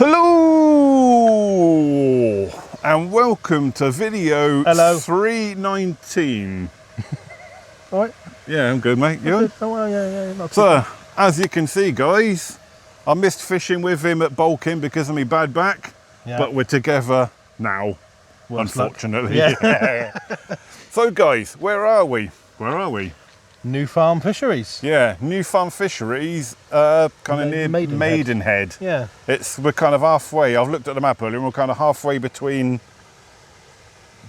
Hello and welcome to video 319. All right. Yeah, I'm good, mate. You? Oh, yeah, not So, as you can see, guys, I missed fishing with him at Balkin because of my bad back, but we're together now, unfortunately. Yeah. So, guys, where are we? Where are we? New Farm Fisheries. Yeah, New Farm Fisheries, kind of near Maidenhead. Yeah. We're kind of halfway. I've looked at the map earlier, and we're kind of halfway between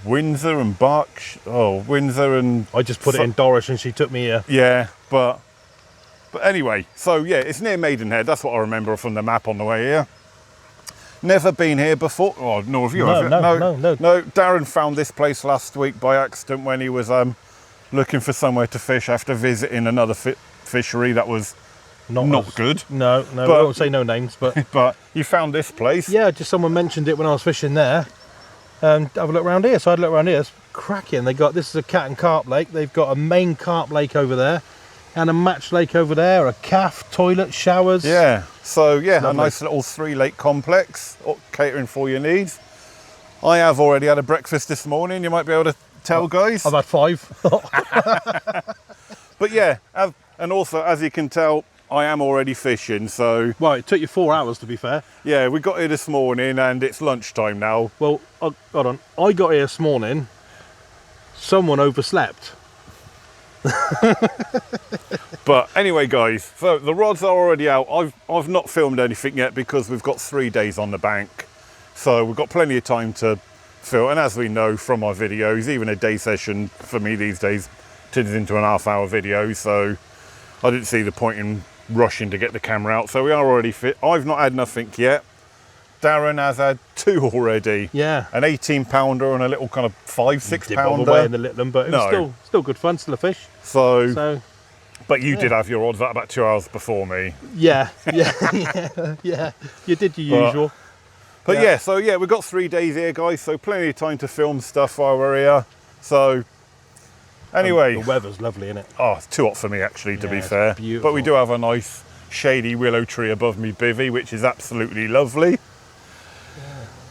Windsor and Windsor and... I just put it in Dorish and she took me here. Yeah, but anyway, so yeah, it's near Maidenhead. That's what I remember from the map on the way here. Never been here before. Oh, nor have you. No. No, Darren found this place last week by accident when he was looking for somewhere to fish after visiting another fishery that was not good. No, I won't say no names, but... But you found this place? Yeah, just someone mentioned it when I was fishing there. And have a look around here. So I had a look around here. It's cracking. This is a cat and carp lake. They've got a main carp lake over there and a match lake over there, a calf, toilet, showers. Yeah, so yeah, Lovely. A nice little 3-lake complex, catering for your needs. I have already had a breakfast this morning, you might be able to tell, guys. I've had 5. But yeah, and also, as you can tell, I am already fishing, so... Well, it took you 4 hours, to be fair. Yeah, we got here this morning and it's lunchtime now. Well, hold on. I got here this morning. Someone overslept. But anyway, guys, so the rods are already out. I've not filmed anything yet because we've got 3 days on the bank. So we've got plenty of time to film. And as we know from our videos, even a day session for me these days turns into an half-hour video. So I didn't see the point in rushing to get the camera out. So we are already fit. I've not had nothing yet. Darren has had 2 already. Yeah. An 18-pounder and a little kind of 5-6 pounder. Away in the little one, but it was still good fun, still a fish. So but you did have your odds out about 2 hours before me. Yeah. You did your usual. But yeah, we've got 3 days here, guys, so plenty of time to film stuff while we're here. So anyway. And the weather's lovely, isn't it? Oh, it's too hot for me, actually, to be fair. Beautiful. But we do have a nice shady willow tree above me bivvy, which is absolutely lovely.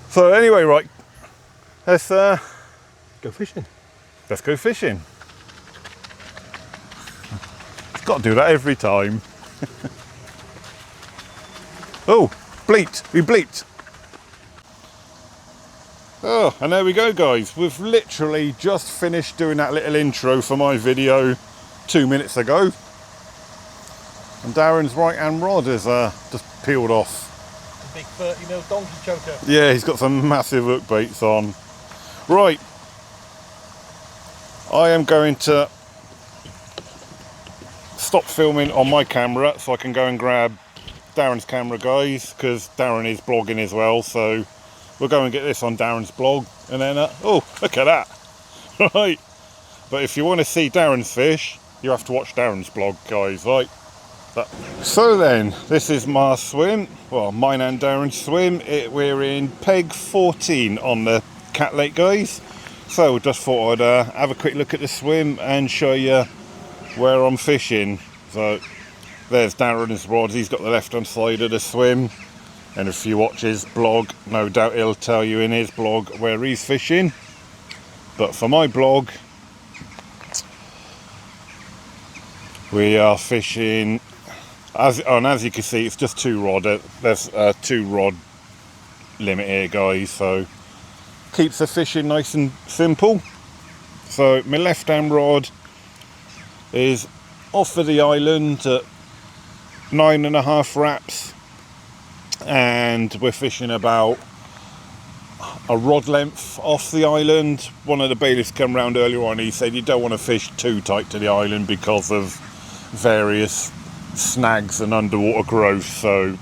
So anyway, right, let's go fishing. Let's go fishing. It's got to do that every time. Oh, bleeped, we bleeped. Oh, and there we go, guys. We've literally just finished doing that little intro for my video 2 minutes ago. And Darren's right-hand rod is just peeled off. Big 30mm donkey choker. Yeah, he's got some massive hook baits on. Right. I am going to stop filming on my camera so I can go and grab Darren's camera, guys, because Darren is blogging as well, so we'll go and get this on Darren's blog and then, oh, look at that. Right. But if you want to see Darren's fish, you have to watch Darren's blog, guys, right? So then, this is my swim, well, mine and Darren's swim. We're in peg 14 on the Cat Lake, guys. So just thought I'd have a quick look at the swim and show you where I'm fishing. So there's Darren's rods, he's got the left hand side of the swim. And if you watch his blog, no doubt he'll tell you in his blog where he's fishing. But for my blog, we are fishing... As you can see, it's just 2 rod. There's a 2 rod limit here, guys, so keeps the fishing nice and simple. So my left hand rod is off of the island at 9.5 wraps, and we're fishing about a rod length off the island. One of the bailiffs came round earlier on, he said you don't want to fish too tight to the island because of various snags and underwater growth, so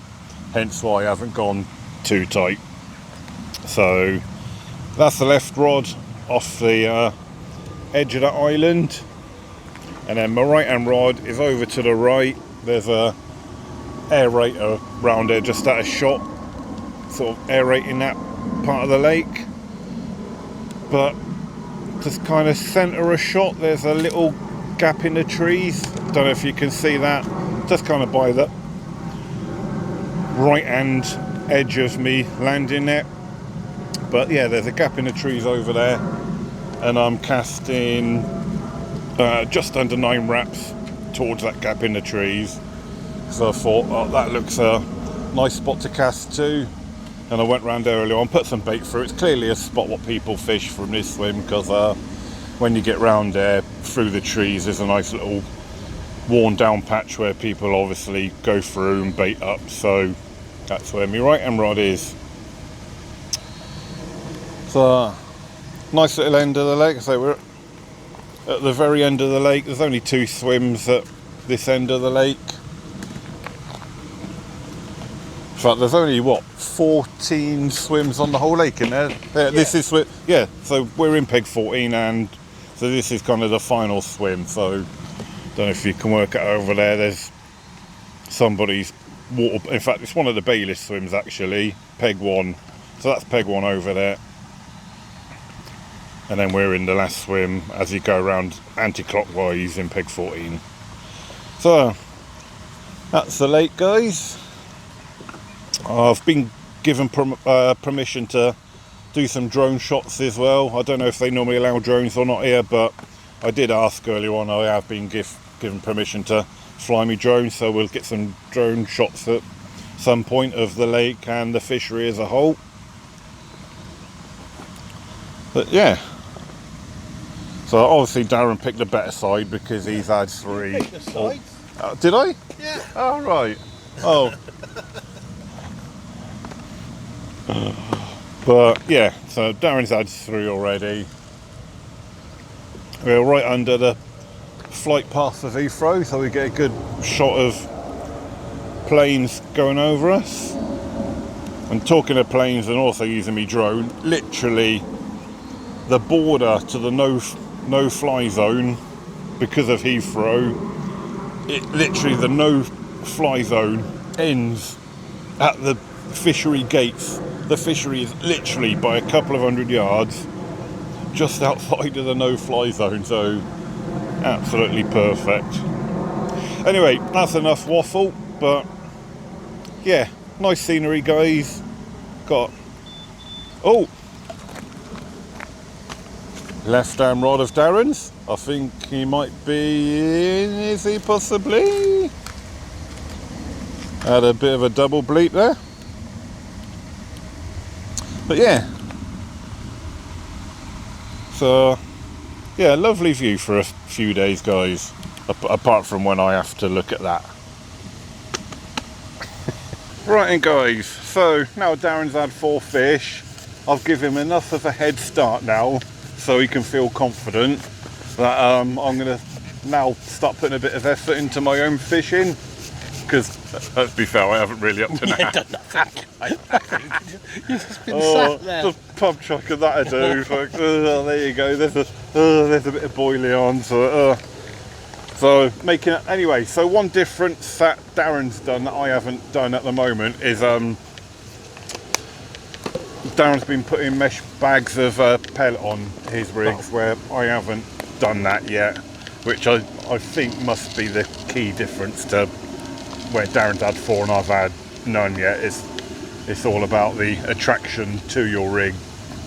hence why I haven't gone too tight. So that's the left rod off the edge of that island, and then my right hand rod is over to the right. There's a aerator round there just at a shot, sort of aerating that part of the lake. But just kind of centre a shot, there's a little gap in the trees, don't know if you can see that, just kind of by the right hand edge of me landing net. But yeah, there's a gap in the trees over there, and I'm casting just under 9 wraps towards that gap in the trees. So I thought, oh, that looks a nice spot to cast to, and I went round there earlier on, put some bait through. It's clearly a spot what people fish from this swim, because when you get round there through the trees, there's a nice little worn down patch where people obviously go through and bait up. So that's where my right hand rod is. So nice little end of the lake. So we're at the very end of the lake. There's only 2 swims at this end of the lake. In fact, there's only, what, 14 swims on the whole lake in there? This is, yeah, so we're in peg 14, and so this is kind of the final swim. So, don't know if you can work it over there. There's somebody's water, in fact, it's one of the Bayliss swims actually, peg 1. So that's peg 1 over there. And then we're in the last swim as you go around anti-clockwise in peg 14. So, that's the lake, guys. I've been given permission to do some drone shots as well. I don't know if they normally allow drones or not here, but I did ask earlier on. I have been given permission to fly me drone, so we'll get some drone shots at some point of the lake and the fishery as a whole. But yeah, so obviously Darren picked the better side because he's had 3. You picked the side. Did I? Yeah. Oh, right. Oh. But yeah, so Darren's had 3 already. We're right under the flight path of Heathrow, so we get a good shot of planes going over us. And talking of planes and also using me drone, literally the border to the no fly zone because of Heathrow, literally the no fly zone ends at the fishery gates. The fishery is literally by a couple of 100 yards just outside of the no-fly zone, so absolutely perfect. Anyway, that's enough waffle, but yeah, nice scenery, guys. Got left arm rod of Darren's. I think he might be in, is he possibly? Had a bit of a double bleep there. But yeah, so yeah, lovely view for a few days, guys, apart from when I have to look at that. Right, and guys, so now Darren's had 4 fish. I've given him enough of a head start now so he can feel confident that I'm going to now start putting a bit of effort into my own fishing, because let's be fair, I haven't really up to now. Done nothing. You've just been sat there. Just pub chuck of that I do. Like, there you go. There's a bit of boilie on. So making it anyway. So one difference that Darren's done that I haven't done at the moment is Darren's been putting mesh bags of pellet on his rigs, where I haven't done that yet, which I think must be the key difference to where Darren's had 4 and I've had none yet. It's all about the attraction to your rig.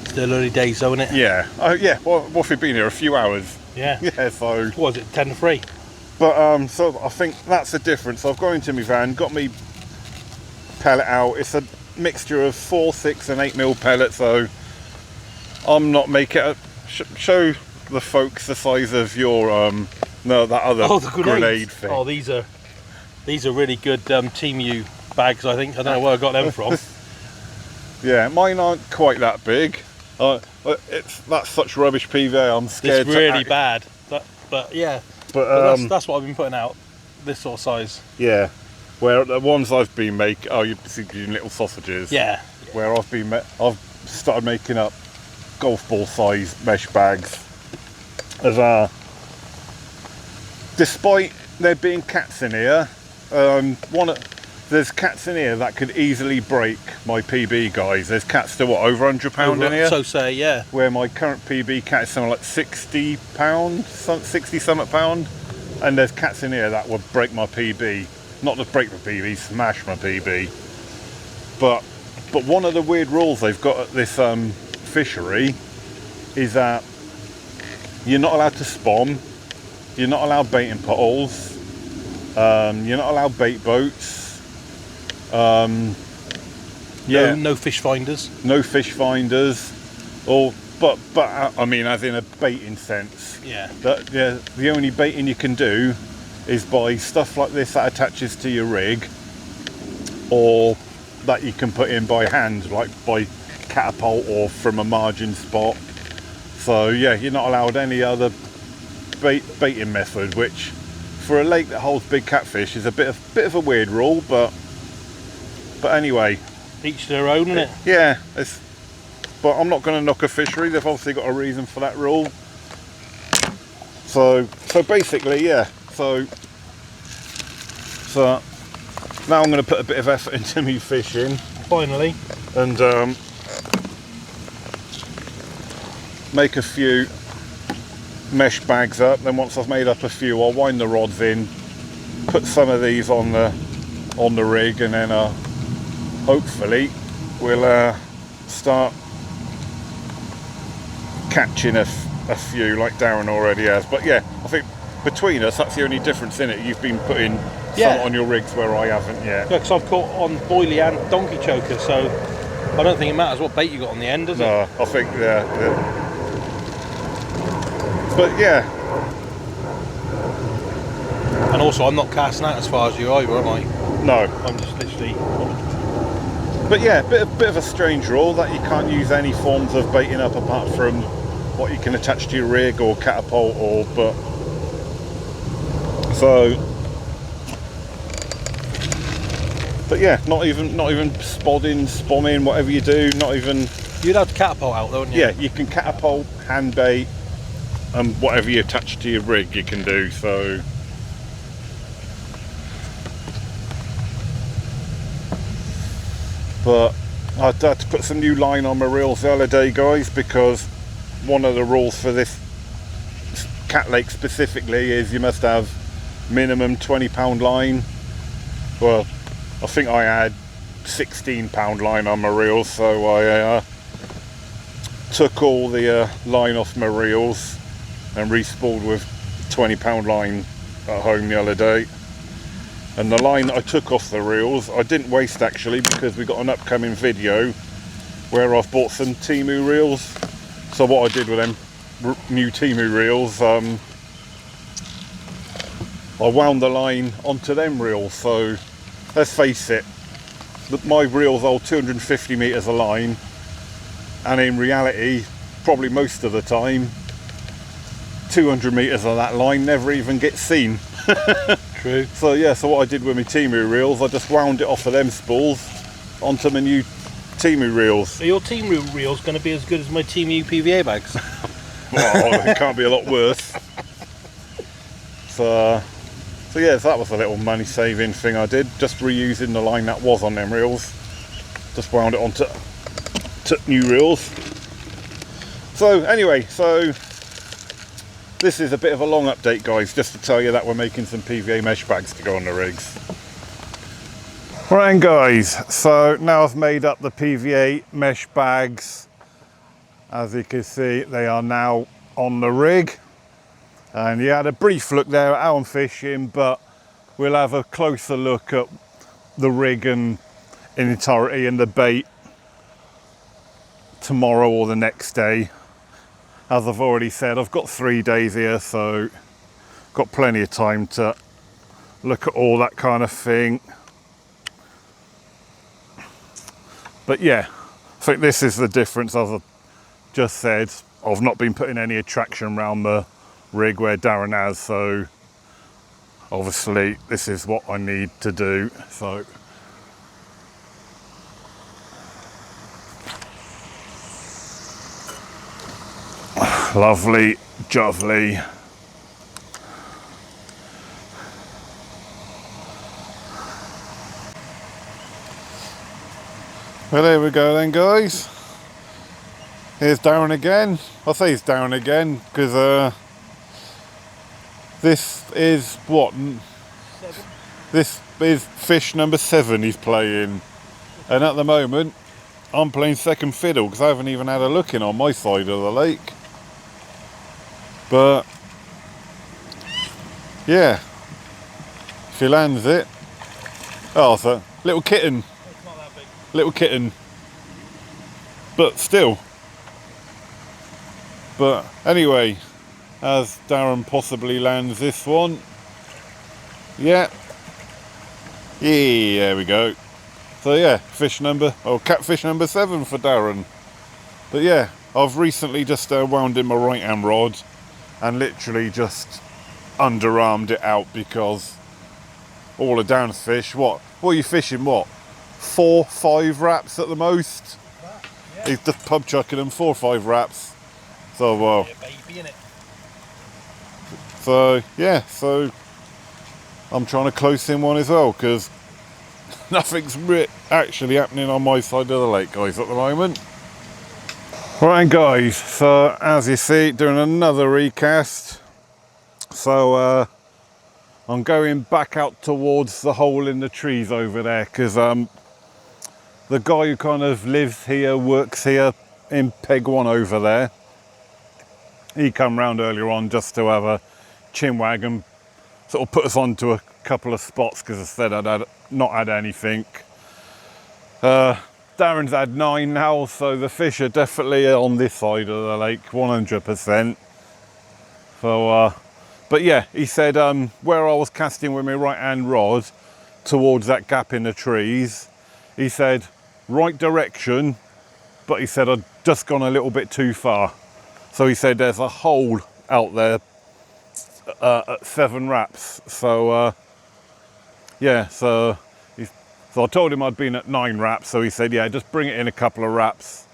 Still early days though, isn't it? Yeah. Oh yeah. Well, what have we been here? A few hours. Yeah. Yeah. So. What was it 10 to 3? But so I think that's the difference. I've gone into my van, got me pellet out. It's a mixture of 4, 6 and 8 mil pellets. So I'm not making it. Show the folks the size of your no, that other the grenade thing. Oh, these are really good Team U bags, I think. I don't know where I got them from. Yeah, mine aren't quite that big. That's such rubbish PVA. I'm scared. It's really bad. But yeah. But that's what I've been putting out. This sort of size. Yeah. Where the ones I've been making, you see little sausages. Yeah. Where I've started making up golf ball size mesh bags. Despite there being cats in here, there's cats in here that could easily break my PB, guys. There's cats still, what, over £100 in here? So say, yeah. Where my current PB cat is something like £60, 60 something pound. And there's cats in here that would break my PB. Not just break my PB, smash my PB. But But one of the weird rules they've got at this fishery is that you're not allowed to spawn, you're not allowed baiting poles, you're not allowed bait boats, No fish finders. no fish finders, but I mean as in a baiting sense. Yeah. The only baiting you can do is by stuff like this that attaches to your rig, or that you can put in by hand, like by catapult or from a margin spot. So yeah, you're not allowed any other baiting method, which for a lake that holds big catfish is a bit of a weird rule, but anyway, Each their own, isn't it? yeah. But I'm not going to knock a fishery. They've obviously got a reason for that rule. So basically, yeah. So now I'm going to put a bit of effort into me fishing, Finally. and make a few mesh bags up. Then once I've made up a few, I'll wind the rods in, put some of these on the rig, and then hopefully we'll start catching a few like Darren already has. But yeah, I think between us that's the only difference in it. You've been putting some on your rigs where I haven't yet. Yeah, because I've caught on boilie and donkey choker, so I don't think it matters what bait you got on the end, does it? No, I think but yeah. And also, I'm not casting out as far as you either, am I? No. I'm just literally... But yeah, bit of a strange rule that you can't use any forms of baiting up apart from what you can attach to your rig or catapult or but yeah, not even spodding, spawning, whatever you do, not even. You'd have to catapult out though, wouldn't you? Yeah, you can catapult, hand bait, and whatever you attach to your rig you can do, so. But I had to put some new line on my reels the other day, guys, because one of the rules for this cat lake specifically is you must have minimum 20-pound line. Well, I think I had 16-pound line on my reels, so I took all the line off my reels and re-spooled with 20-pound line at home the other day. And the line that I took off the reels, I didn't waste actually, because we got an upcoming video where I've bought some Temu reels. So what I did with them new Temu reels, I wound the line onto them reels. So let's face it, my reels hold 250 metres of line, and in reality, probably most of the time, 200 metres of that line never even gets seen. True. So yeah, so what I did with my Temu reels, I just wound it off of them spools onto my new Temu reels. Are your Temu reels going to be as good as my Temu PVA bags? Well, it can't be a lot worse. So yeah, so that was a little money saving thing I did, just reusing the line that was on them reels. Just wound it onto new reels. So anyway, so this is a bit of a long update, guys, just to tell you that we're making some PVA mesh bags to go on the rigs. Right, guys, so now I've made up the PVA mesh bags. As you can see, they are now on the rig. And you had a brief look there at how I'm fishing, but we'll have a closer look at the rig and in entirety and the bait tomorrow or the next day. As I've already said, I've got 3 days here, so got plenty of time to look at all that kind of thing. But yeah, I think this is the difference, as I've just said. I've not been putting any attraction around the rig where Darren has, so obviously this is what I need to do. So lovely, jovely. Well, there we go then, guys. Here's Darren again. I'll say he's Darren again because this is what? 7. This is fish number 7 he's playing. And at the moment, I'm playing second fiddle because I haven't even had a look in on my side of the lake. But yeah, if he lands it. Oh, so little kitten. It's not that big. Little kitten. But still. But anyway, as Darren possibly lands this one. Yeah. Yeah, there we go. So yeah, catfish number 7 for Darren. But yeah, I've recently just wound in my right hand rod and literally just underarmed it out because all the down fish, what are you fishing, 4, 5 wraps at the most? Yeah. He's just pub chucking them 4 or 5 wraps. So well, Yeah, baby, innit? so I'm trying to close in one as well because nothing's actually happening on my side of the lake, guys, at the moment. Right, guys, so as you see, doing another recast. So I'm going back out towards the hole in the trees over there because the guy who kind of lives here, works here in Peg 1 over there, he come round earlier on just to have a chinwag and sort of put us onto a couple of spots because I said I'd not had anything. Darren's had 9 now, so the fish are definitely on this side of the lake, 100%. So, but yeah, he said where I was casting with my right hand rod towards that gap in the trees, he said right direction, but he said I'd just gone a little bit too far. So he said there's a hole out there at 7 wraps. So yeah, so I told him I'd been at 9 wraps, so he said, yeah, just bring it in a couple of wraps,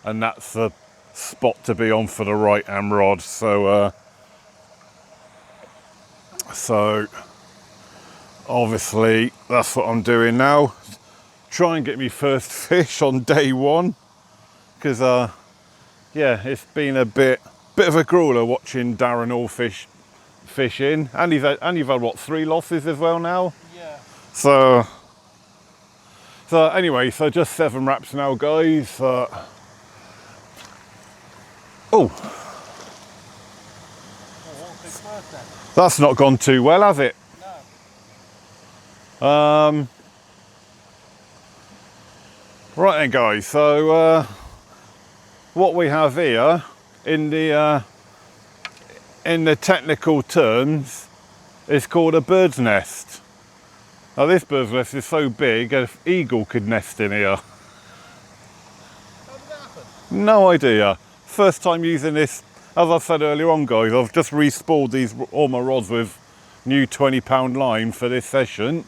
and that's the spot to be on for the right hand rod. So obviously that's what I'm doing now. Try and get me first fish on day 1, because yeah, it's been a bit of a grueler watching Darren all fish in, and you've had what, 3 losses as well now. Yeah. So anyway, so just 7 wraps now, guys. Oh, what's big first then? That's not gone too well, has it? No. Right then, guys, so what we have here in the technical terms is called a bird's nest. Now this bird's nest is so big an eagle could nest in here. How did that happen? No idea. First time using this. As I said earlier on, guys, I've just re-spooled all my rods with new 20-pound line for this session.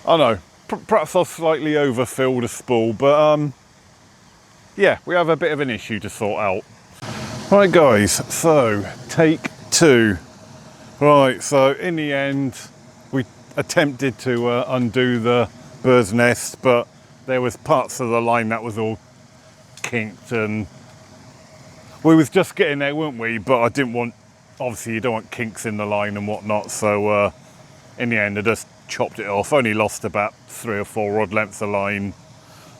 I know, perhaps I've slightly overfilled a spool, but yeah, we have a bit of an issue to sort out. Right, guys, so take 2. Right, so in the end, we attempted to undo the bird's nest, but there was parts of the line that was all kinked, and we was just getting there, weren't we? But I didn't want, obviously you don't want kinks in the line and whatnot, so in the end I just chopped it off. Only lost about 3 or 4 rod lengths of line,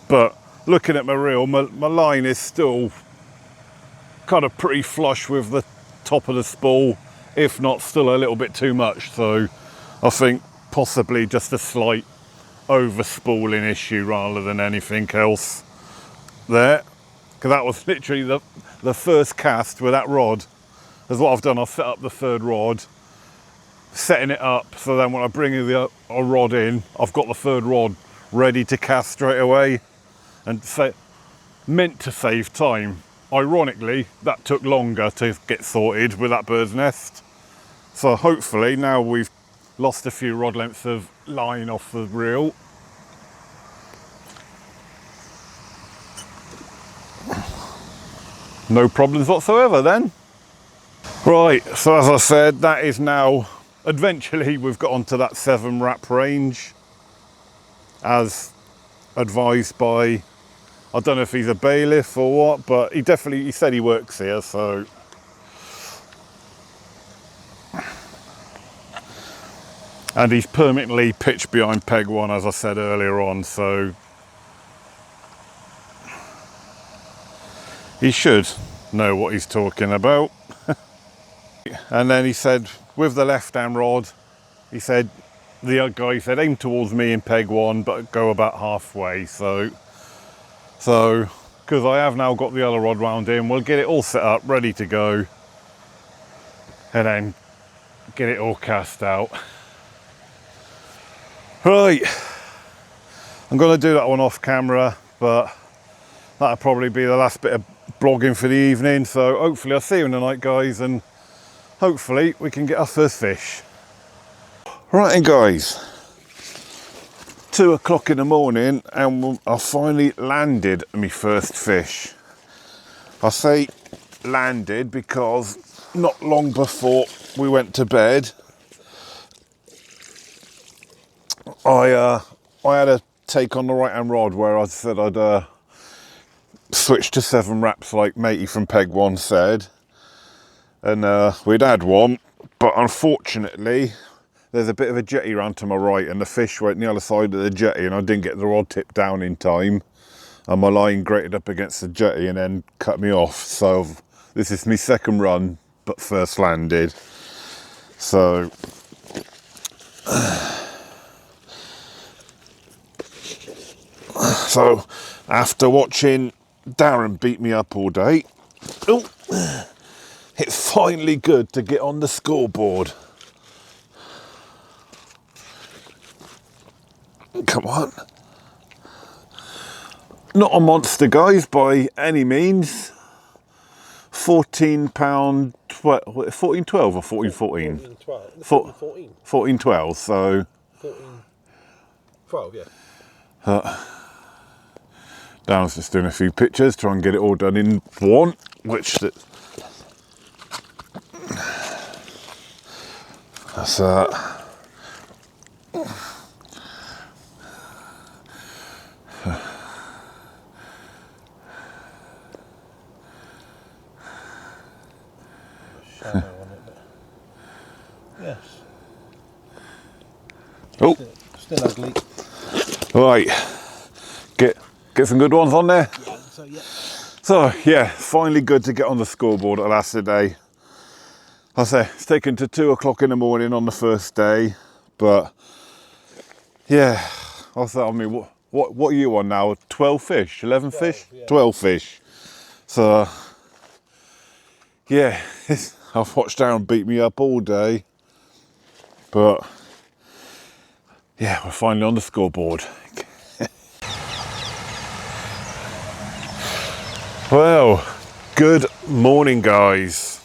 but looking at my reel, my line is still kind of pretty flush with the top of the spool, if not still a little bit too much. So I think possibly just a slight over spooling issue rather than anything else there, because that was literally the first cast with that rod. That's what I've done. I've set up the 3rd rod, setting it up so then when I bring a rod in, I've got the 3rd rod ready to cast straight away, and meant to save time. Ironically, that took longer to get sorted with that bird's nest. So hopefully now we've lost a few rod lengths of line off the reel. No problems whatsoever then. Right, so as I said, that is now, eventually we've got onto that 7 wrap range as advised by, I don't know if he's a bailiff or what, but he said he works here, so. And he's permanently pitched behind Peg 1, as I said earlier on, so He should know what he's talking about. And then he said, with the left hand rod, he said, the other guy said, aim towards me in peg 1, but go about halfway. So, because I have now got the other rod wound in, we'll get it all set up, ready to go, and then get it all cast out. Right, I'm going to do that one off camera, but that'll probably be the last bit of blogging for the evening. So hopefully I'll see you in the night, guys, and hopefully we can get our first fish. Right then, guys, 2 o'clock in the morning, and I finally landed my first fish. I say landed because not long before we went to bed, I had a take on the right hand rod where I said I'd switch to 7 wraps like matey from peg 1 said, and we'd had one, but unfortunately there's a bit of a jetty round to my right, and the fish went on the other side of the jetty, and I didn't get the rod tip down in time, and my line grated up against the jetty and then cut me off. So this is my second run, but first landed. So after watching Darren beat me up all day, it's finally good to get on the scoreboard. Come on. Not a monster, guys, by any means. £14, 14.12 or 14.14? 14.12, 14.12, so 14.12, yeah. Darren's just doing a few pictures, try and get it all done in one, which that's shadow on it, but yes. oh, Still ugly. right, get some good ones on there. Yeah, so yeah. So yeah, finally good to get on the scoreboard at last day. I say it's taken to 2 o'clock in the morning on the first day, but yeah, I thought, I mean, what are you on now? 12 fish, 11 fish, yeah. 12 fish. So yeah, I've watched Darren beat me up all day, but yeah, we're finally on the scoreboard. Well, good morning, guys.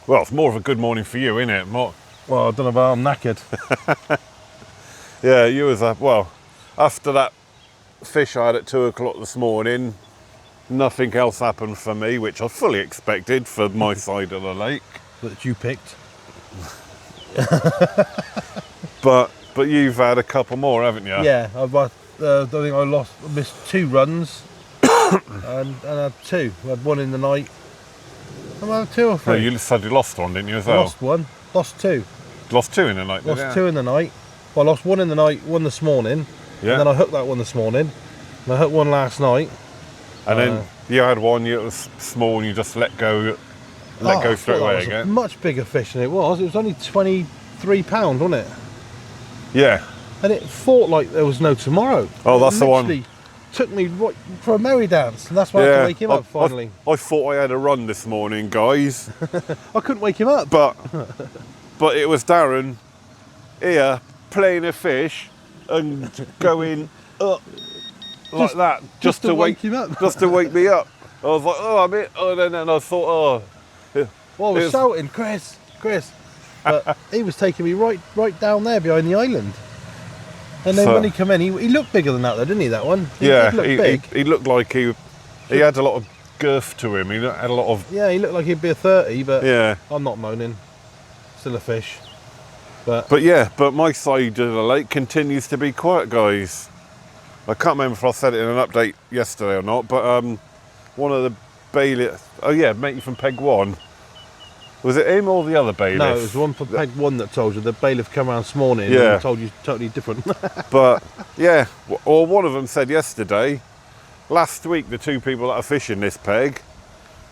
Well, it's more of a good morning for you, isn't it? More. Well, I don't know about I'm knackered. Yeah, you was up. Well, after that fish I had at 2 o'clock this morning, nothing else happened for me, which I fully expected for my side of the lake. That you picked. But you've had a couple more, haven't you? Yeah, I think I missed 2 runs and had 2. I had 1 in the night. I had 2 or 3. No, you said you lost one, didn't you, as I well? lost 1, lost 2. Lost 2 in the night, Lost didn't you? 2 in the night. Well, I lost 1 in the night, 1 this morning. Yeah. And then I hooked that one this morning. And I hooked 1 last night. And then you had one, it was small, and you just let go straight away again. A much bigger fish than it was. It was only 23 pounds, wasn't it? Yeah. And it fought like there was no tomorrow. Oh, that's the one. Literally took me right for a merry dance, and that's why I had to wake him up finally. I thought I had a run this morning, guys. I couldn't wake him up. but it was Darren here playing a fish and going up like that just to wake him up. just to wake me up. I was like, oh, I'm it. Oh, and then I thought, oh. Well, I was shouting, Chris. But he was taking me right down there behind the island. And then when he came in, he looked bigger than that, though, didn't he? That one. He looked big. He looked like he had a lot of girth to him. He had a lot of. Yeah, he looked like he'd be a 30, but yeah. I'm not moaning. Still a fish. But my side of the lake continues to be quiet, guys. I can't remember if I said it in an update yesterday or not, but one of the bailiffs, matey from Peg 1, was it him or the other bailiff? No, it was the one from Peg 1 that told you. The bailiff came around this morning and told you totally different. But yeah, or one of them said yesterday, last week the 2 people that are fishing this peg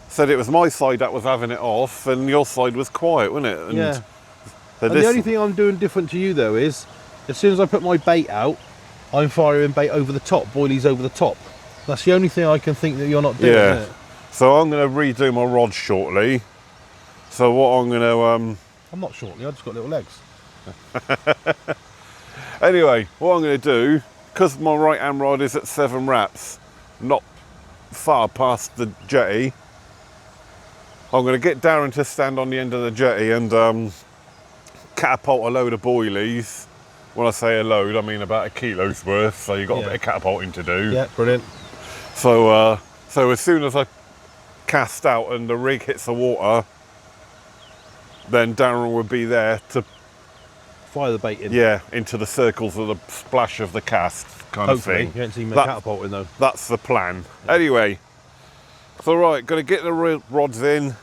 said it was my side that was having it off, and your side was quiet, wasn't it? And Yeah. so And the only thing I'm doing different to you though is, as soon as I put my bait out, I'm firing bait over the top, boilies over the top. That's the only thing I can think that you're not doing. Yeah. Isn't it? So I'm going to redo my rod shortly. So what I'm going to I'm not shortly. I just got little legs. anyway, what I'm going to do, because my right hand rod is at 7 wraps, not far past the jetty, I'm going to get Darren to stand on the end of the jetty and catapult a load of boilies. When I say a load, I mean about 1 kilo's worth, so you've got a bit of catapulting to do. Yeah, brilliant. So so as soon as I cast out and the rig hits the water, then Darren will be there to Fire the bait in. yeah, into the circles of the splash of the cast kind Hopefully. of You thing. haven't seen me That- catapulting though. That's the plan. Anyway, so right, going to get the rods in.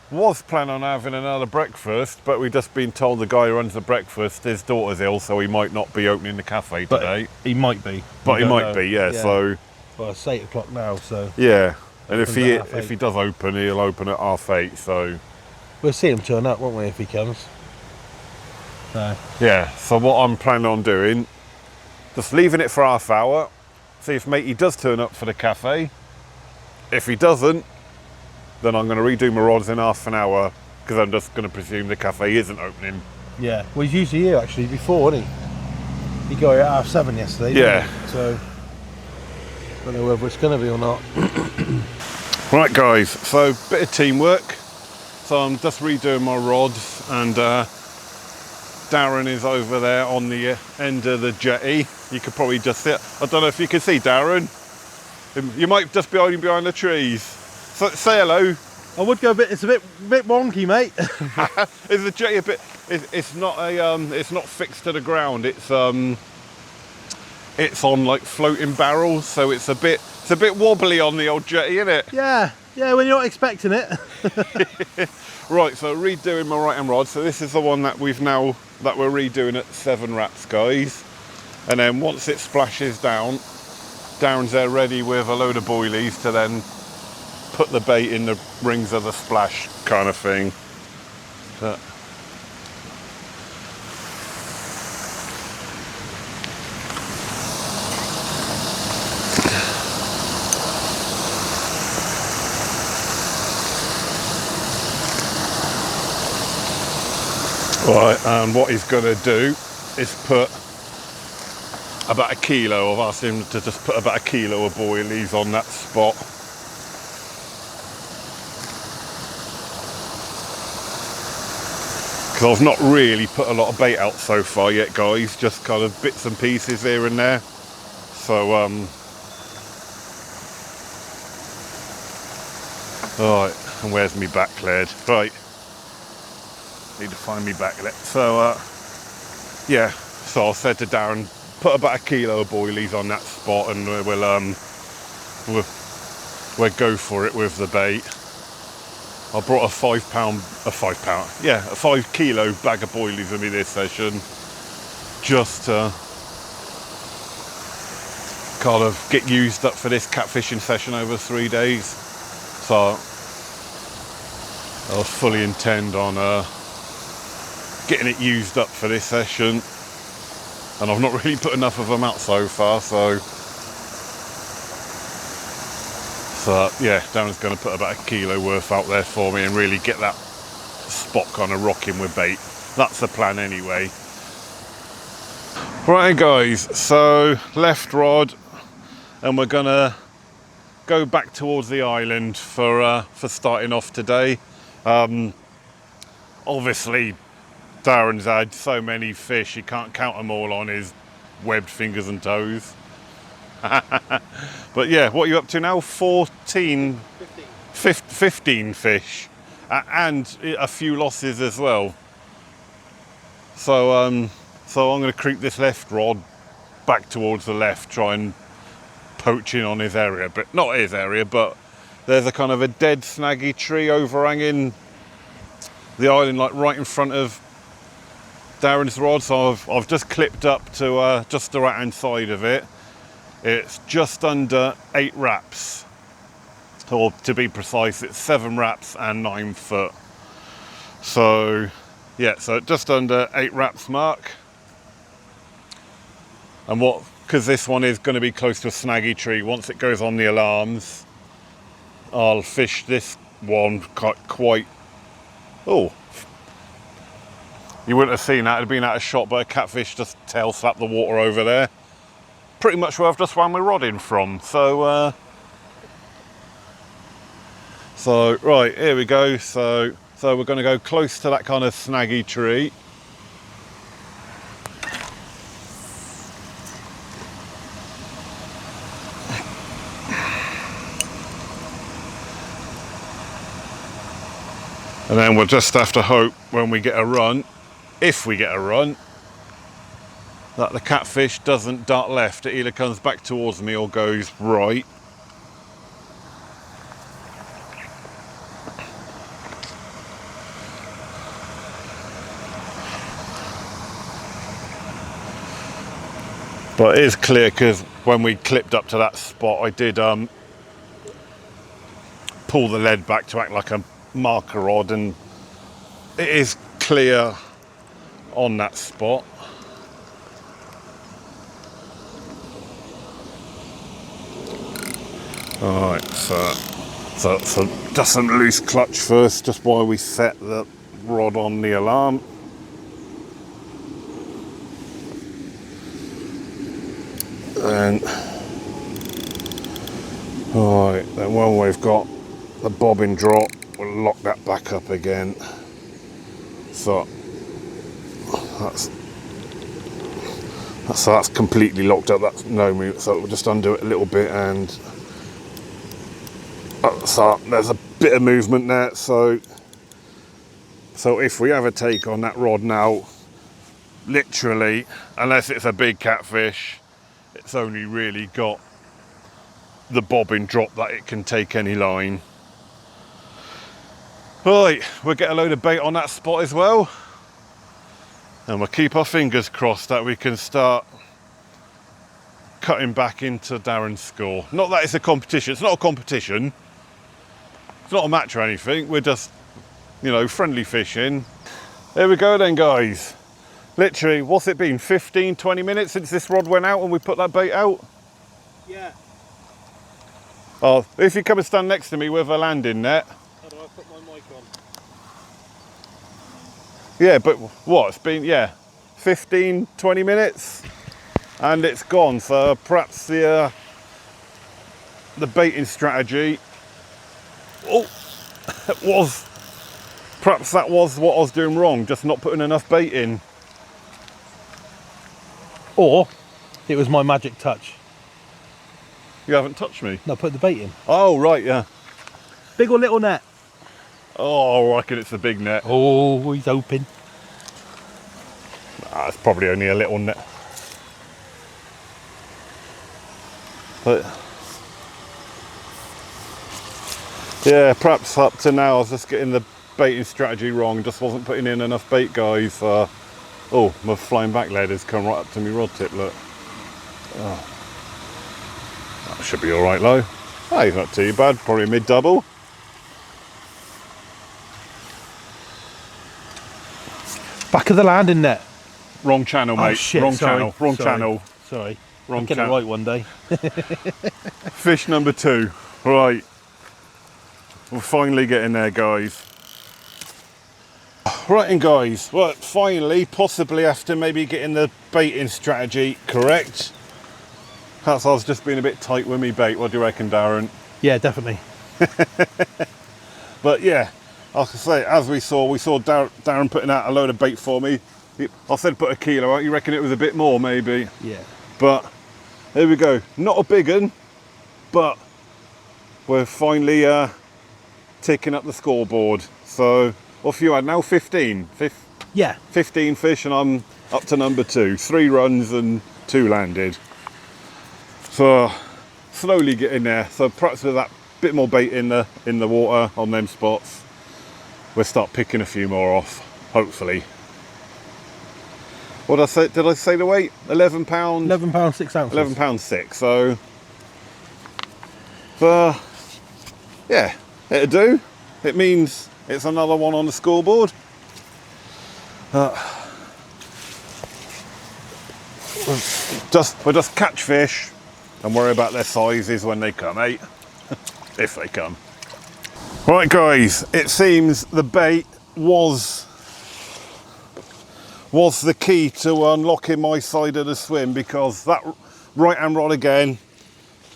Was planning on having another breakfast, but we've just been told the guy who runs the breakfast, his daughter's ill, so he might not be opening the cafe But today. he might be. But We he don't might know. be, yeah. So Well, it's 8 o'clock now, so yeah, and if Opens at he 8:30. does open, he'll open at 8:30. So we'll see him turn up, won't we, if he comes? So, yeah. So what I'm planning on doing, just leaving it for half hour, see if matey does turn up for the cafe. If he doesn't, then I'm going to redo my rods in half an hour, because I'm just going to presume the cafe isn't opening. yeah. Well, he's usually here actually before, isn't he? He got here at 7:30 yesterday. didn't Yeah. he? So, don't know whether it's going to be or not. Right guys, so bit of teamwork. So I'm just redoing my rods, and Darren is over there on the end of the jetty. You could probably just see it. I don't know if you can see Darren. You might just be hiding behind the trees. So, say hello. I would go a bit. It's a bit wonky, mate. Is the jetty a bit? It's not it's not fixed to the ground. It's on like floating barrels, so it's a bit wobbly on the old jetty, isn't it? yeah. When you're not expecting it. Right, so redoing my right hand rod. So this is the one that we're redoing at 7 wraps, guys. And then once it splashes down, Darren's there ready with a load of boilies to then put the bait in the rings of the splash kind of thing. But right, and what he's going to do is put about 1 kilo. I've asked him to just put about 1 kilo of boilies on that spot. Because I've not really put a lot of bait out so far yet, guys, just kind of bits and pieces here and there. So, alright, and where's me backlet? Right, need to find me backlet. So, yeah, so I said to Darren, put about 1 kilo of boilies on that spot, and we'll go for it with the bait. I brought a 5 kilo bag of boilies with me this session, just to kind of get used up for this catfishing session over 3 days. So I fully intend on getting it used up for this session, and I've not really put enough of them out so far, so yeah, Darren's going to put about 1 kilo worth out there for me and really get that spot kind of rocking with bait. That's the plan anyway. Right guys, so left rod, and we're going to go back towards the island for starting off today. Obviously Darren's had so many fish, he can't count them all on his webbed fingers and toes. But yeah, what are you up to now? 15 fish, and a few losses as well. So I'm going to creep this left rod back towards the left, try and poach in on his area, but not his area, but there's a kind of a dead snaggy tree overhanging the island, like right in front of Darren's rod. So I've just clipped up to just the right hand side of it. It's just under 8 wraps. or to be precise, it's 7 wraps and 9 foot. So yeah, so just under 8 wraps mark. And because this one is going to be close to a snaggy tree, once it goes on the alarms, I'll fish this one quite, oh, you wouldn't have seen that, it'd have been out of shot, but a catfish just tail slapped the water over there. Pretty much where I've just wound my rod in from. So right, here we go. So we're going to go close to that kind of snaggy tree. And then we'll just have to hope when we get a run, if we get a run, that the catfish doesn't dart left. It either comes back towards me or goes right. But it is clear, because when we clipped up to that spot, I did pull the lead back to act like a marker rod, and it is clear on that spot. Alright, so just some loose clutch first, just while we set the rod on the alarm. And alright, then when we've got the bobbin drop, we'll lock that back up again. So that's completely locked up. That's no move. So we'll just undo it a little bit, and so there's a bit of movement there. So if we have a take on that rod now, literally, unless it's a big catfish, it's only really got the bobbin drop that it can take any line. Right, we'll get a load of bait on that spot as well, and we'll keep our fingers crossed that we can start cutting back into Darren's score. Not that it's a competition, it's not a competition, it's not a match or anything, we're just, you know, friendly fishing. There we go then, guys. Literally, what's it been, 15-20 minutes since this rod went out and we put that bait out? Yeah. Oh, if you come and stand next to me with a landing net. How do I put my mic on? Yeah, but what, it's been, yeah, 15-20 minutes and it's gone. So perhaps the baiting strategy, perhaps that was what I was doing wrong, just not putting enough bait in. Or it was my magic touch. You haven't touched me. No, put the bait in. Oh, right, yeah. Big or little net? Oh, I reckon it's a big net. Oh, he's open. Nah, it's probably only a little net. But yeah, perhaps up to now I was just getting the baiting strategy wrong, just wasn't putting in enough bait, guys. Oh, my flying back lead has come right up to me rod tip, look. Oh. That should be alright though. Oh, he's not too bad, probably mid-double. Back of the landing net. Wrong channel, mate. Oh, shit, Wrong sorry. channel. Wrong Sorry. channel. Sorry. Wrong I'll get it channel. right one day. Fish number 2. Right. We're finally getting there, guys. Right, and guys, well, finally, possibly after maybe getting the baiting strategy correct. Perhaps I was just being a bit tight with me bait. What do you reckon, Darren? Yeah, definitely. But yeah, like I say, as we saw Darren putting out a load of bait for me. I said put a kilo out. You reckon it was a bit more, maybe? Yeah. But here we go. Not a big one, but we're finally ticking up the scoreboard. So what have you had now? 15? Yeah. 15 fish, and I'm up to number 2. 3 runs and 2 landed. So slowly getting there. So perhaps with that bit more bait in the water on them spots, we'll start picking a few more off, hopefully. What did I say? Did I say the weight? 11 pounds. £11 6 ounces. £11.6. So yeah, it'll do. It means it's another one on the scoreboard. We'll just catch fish and worry about their sizes when they come, eh? If they come. Right guys, it seems the bait was the key to unlocking my side of the swim, because that right hand rod again,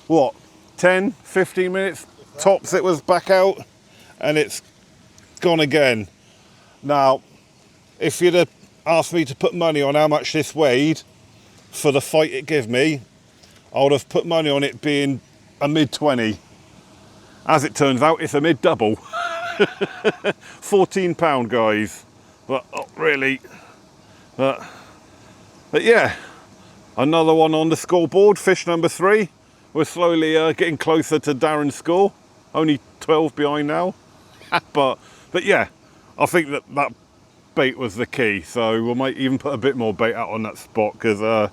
what, 10, 15 minutes tops it was back out, and it's gone again. Now, if you'd have asked me to put money on how much this weighed for the fight it gave me, I would have put money on it being a mid-20. As it turns out, it's a mid-double. 14 pound, guys. But not really. But yeah, another one on the scoreboard, fish number 3. We're slowly getting closer to Darren's score. Only 12 behind now. but yeah, I think that bait was the key. So we might even put a bit more bait out on that spot, because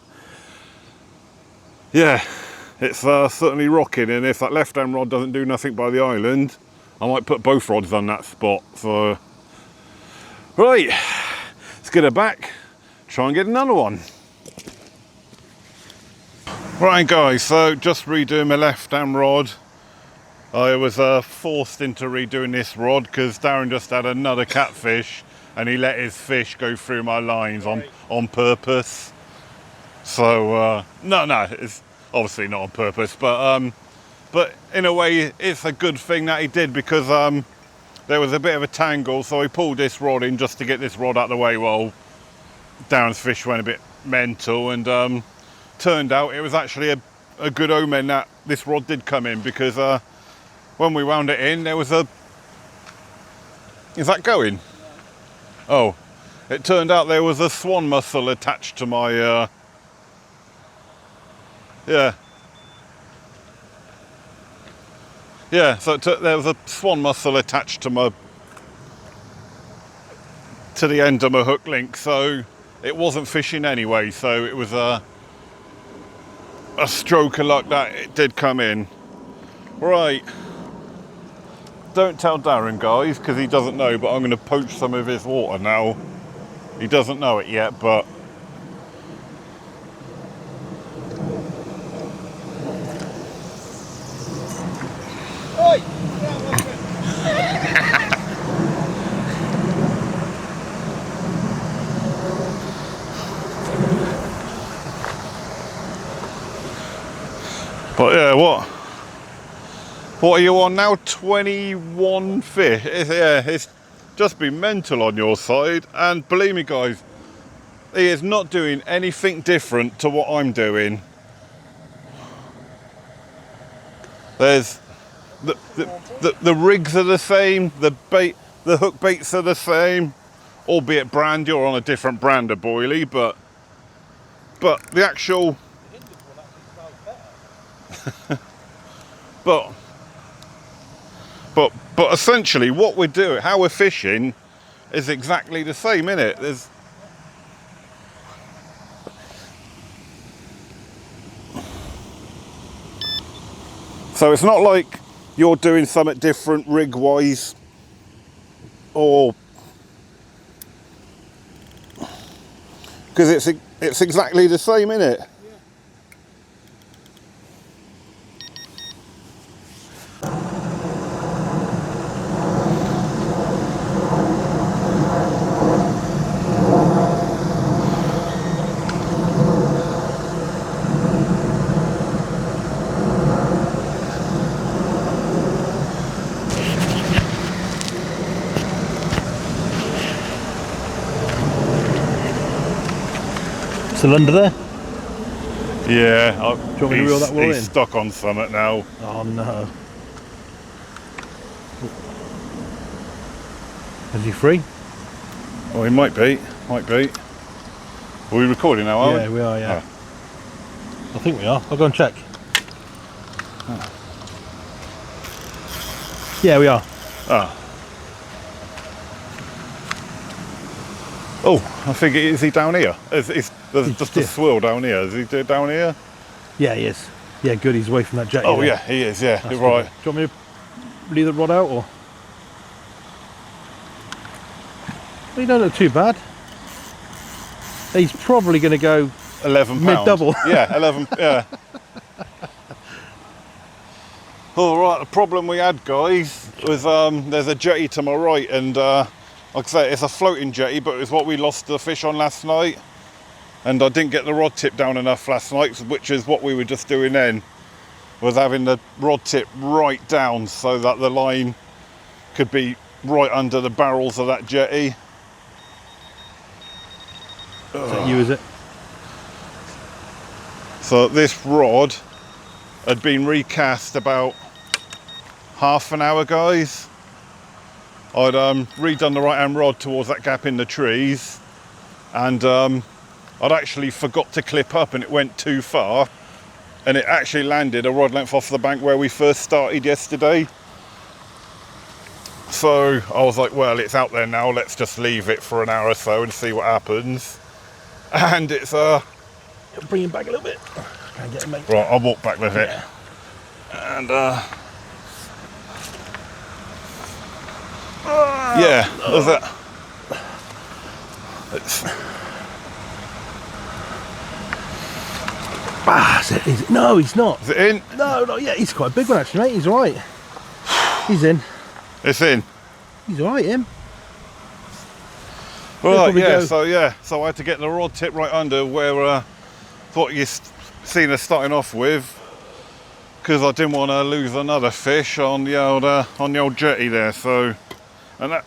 yeah, it's certainly rocking. And if that left-hand rod doesn't do nothing by the island, I might put both rods on that spot. So right, let's get her back, try and get another one. Right guys, so just redoing my left-hand rod. I was forced into redoing this rod because Darren just had another catfish and he let his fish go through my lines on purpose. So no, it's obviously not on purpose, but in a way it's a good thing that he did, because there was a bit of a tangle, so he pulled this rod in just to get this rod out of the way while Darren's fish went a bit mental, and turned out it was actually a good omen that this rod did come in, because when we wound it in, there was a... Is that going? Oh, it turned out there was a swan mussel attached to my yeah, so there was a swan mussel attached to the end of my hook link, so it wasn't fishing anyway, so it was a stroke of luck that it did come in. Right, don't tell Darren, guys, because he doesn't know, but I'm going to poach some of his water now. He doesn't know it yet, but Oi! But yeah, what are you on now? 21 fish. It's just been mental on your side, and believe me guys, he is not doing anything different to what I'm doing. There's the rigs are the same, the hook baits are the same, albeit brand, you're on a different brand of boilie, but the actual but essentially what we're doing, how we're fishing, is exactly the same, innit? So it's not like you're doing something different rig wise, or because it's exactly the same, innit? Still under there? Yeah. Do you want me to reel that wall in? He's stuck on something now. Oh no. Is he free? Oh, he might be. Are we recording now, are we? Yeah, we are, yeah. Oh. I think we are. I'll go and check. Oh. Yeah, we are. Ah. Oh, I think is he down here? There's just a swirl down here. Is he down here? Yeah, he is. Yeah, good. He's away from that jet. Oh yeah, he is. Yeah, you're right. Do you want me to leave the rod out, or? He don't look too bad. He's probably going to go 11 mid-double. Yeah, 11. Yeah. All right. The problem we had, guys, was there's a jetty to my right, and like I say, it's a floating jetty, but it's what we lost the fish on last night, and I didn't get the rod tip down enough last night, which is what we were just doing then, was having the rod tip right down so that the line could be right under the barrels of that jetty. Is that you, is it? So this rod had been recast about half an hour, guys. I'd redone the right hand rod towards that gap in the trees, and I'd actually forgot to clip up, and it went too far, and it actually landed a rod length off the bank where we first started yesterday. So I was like, well, it's out there now, let's just leave it for an hour or so and see what happens. And it's Bring him back a little bit. Try and get him, mate. right, I'll walk back with it. And yeah, was that? Is it? No, he's not. Is it in? No, not yet. He's quite a big one, actually, mate. He's all right. He's in. It's in. He's all right, him. Right, go. So I had to get the rod tip right under where what you seen us starting off with, because I didn't want to lose another fish on the old jetty there. So, and that,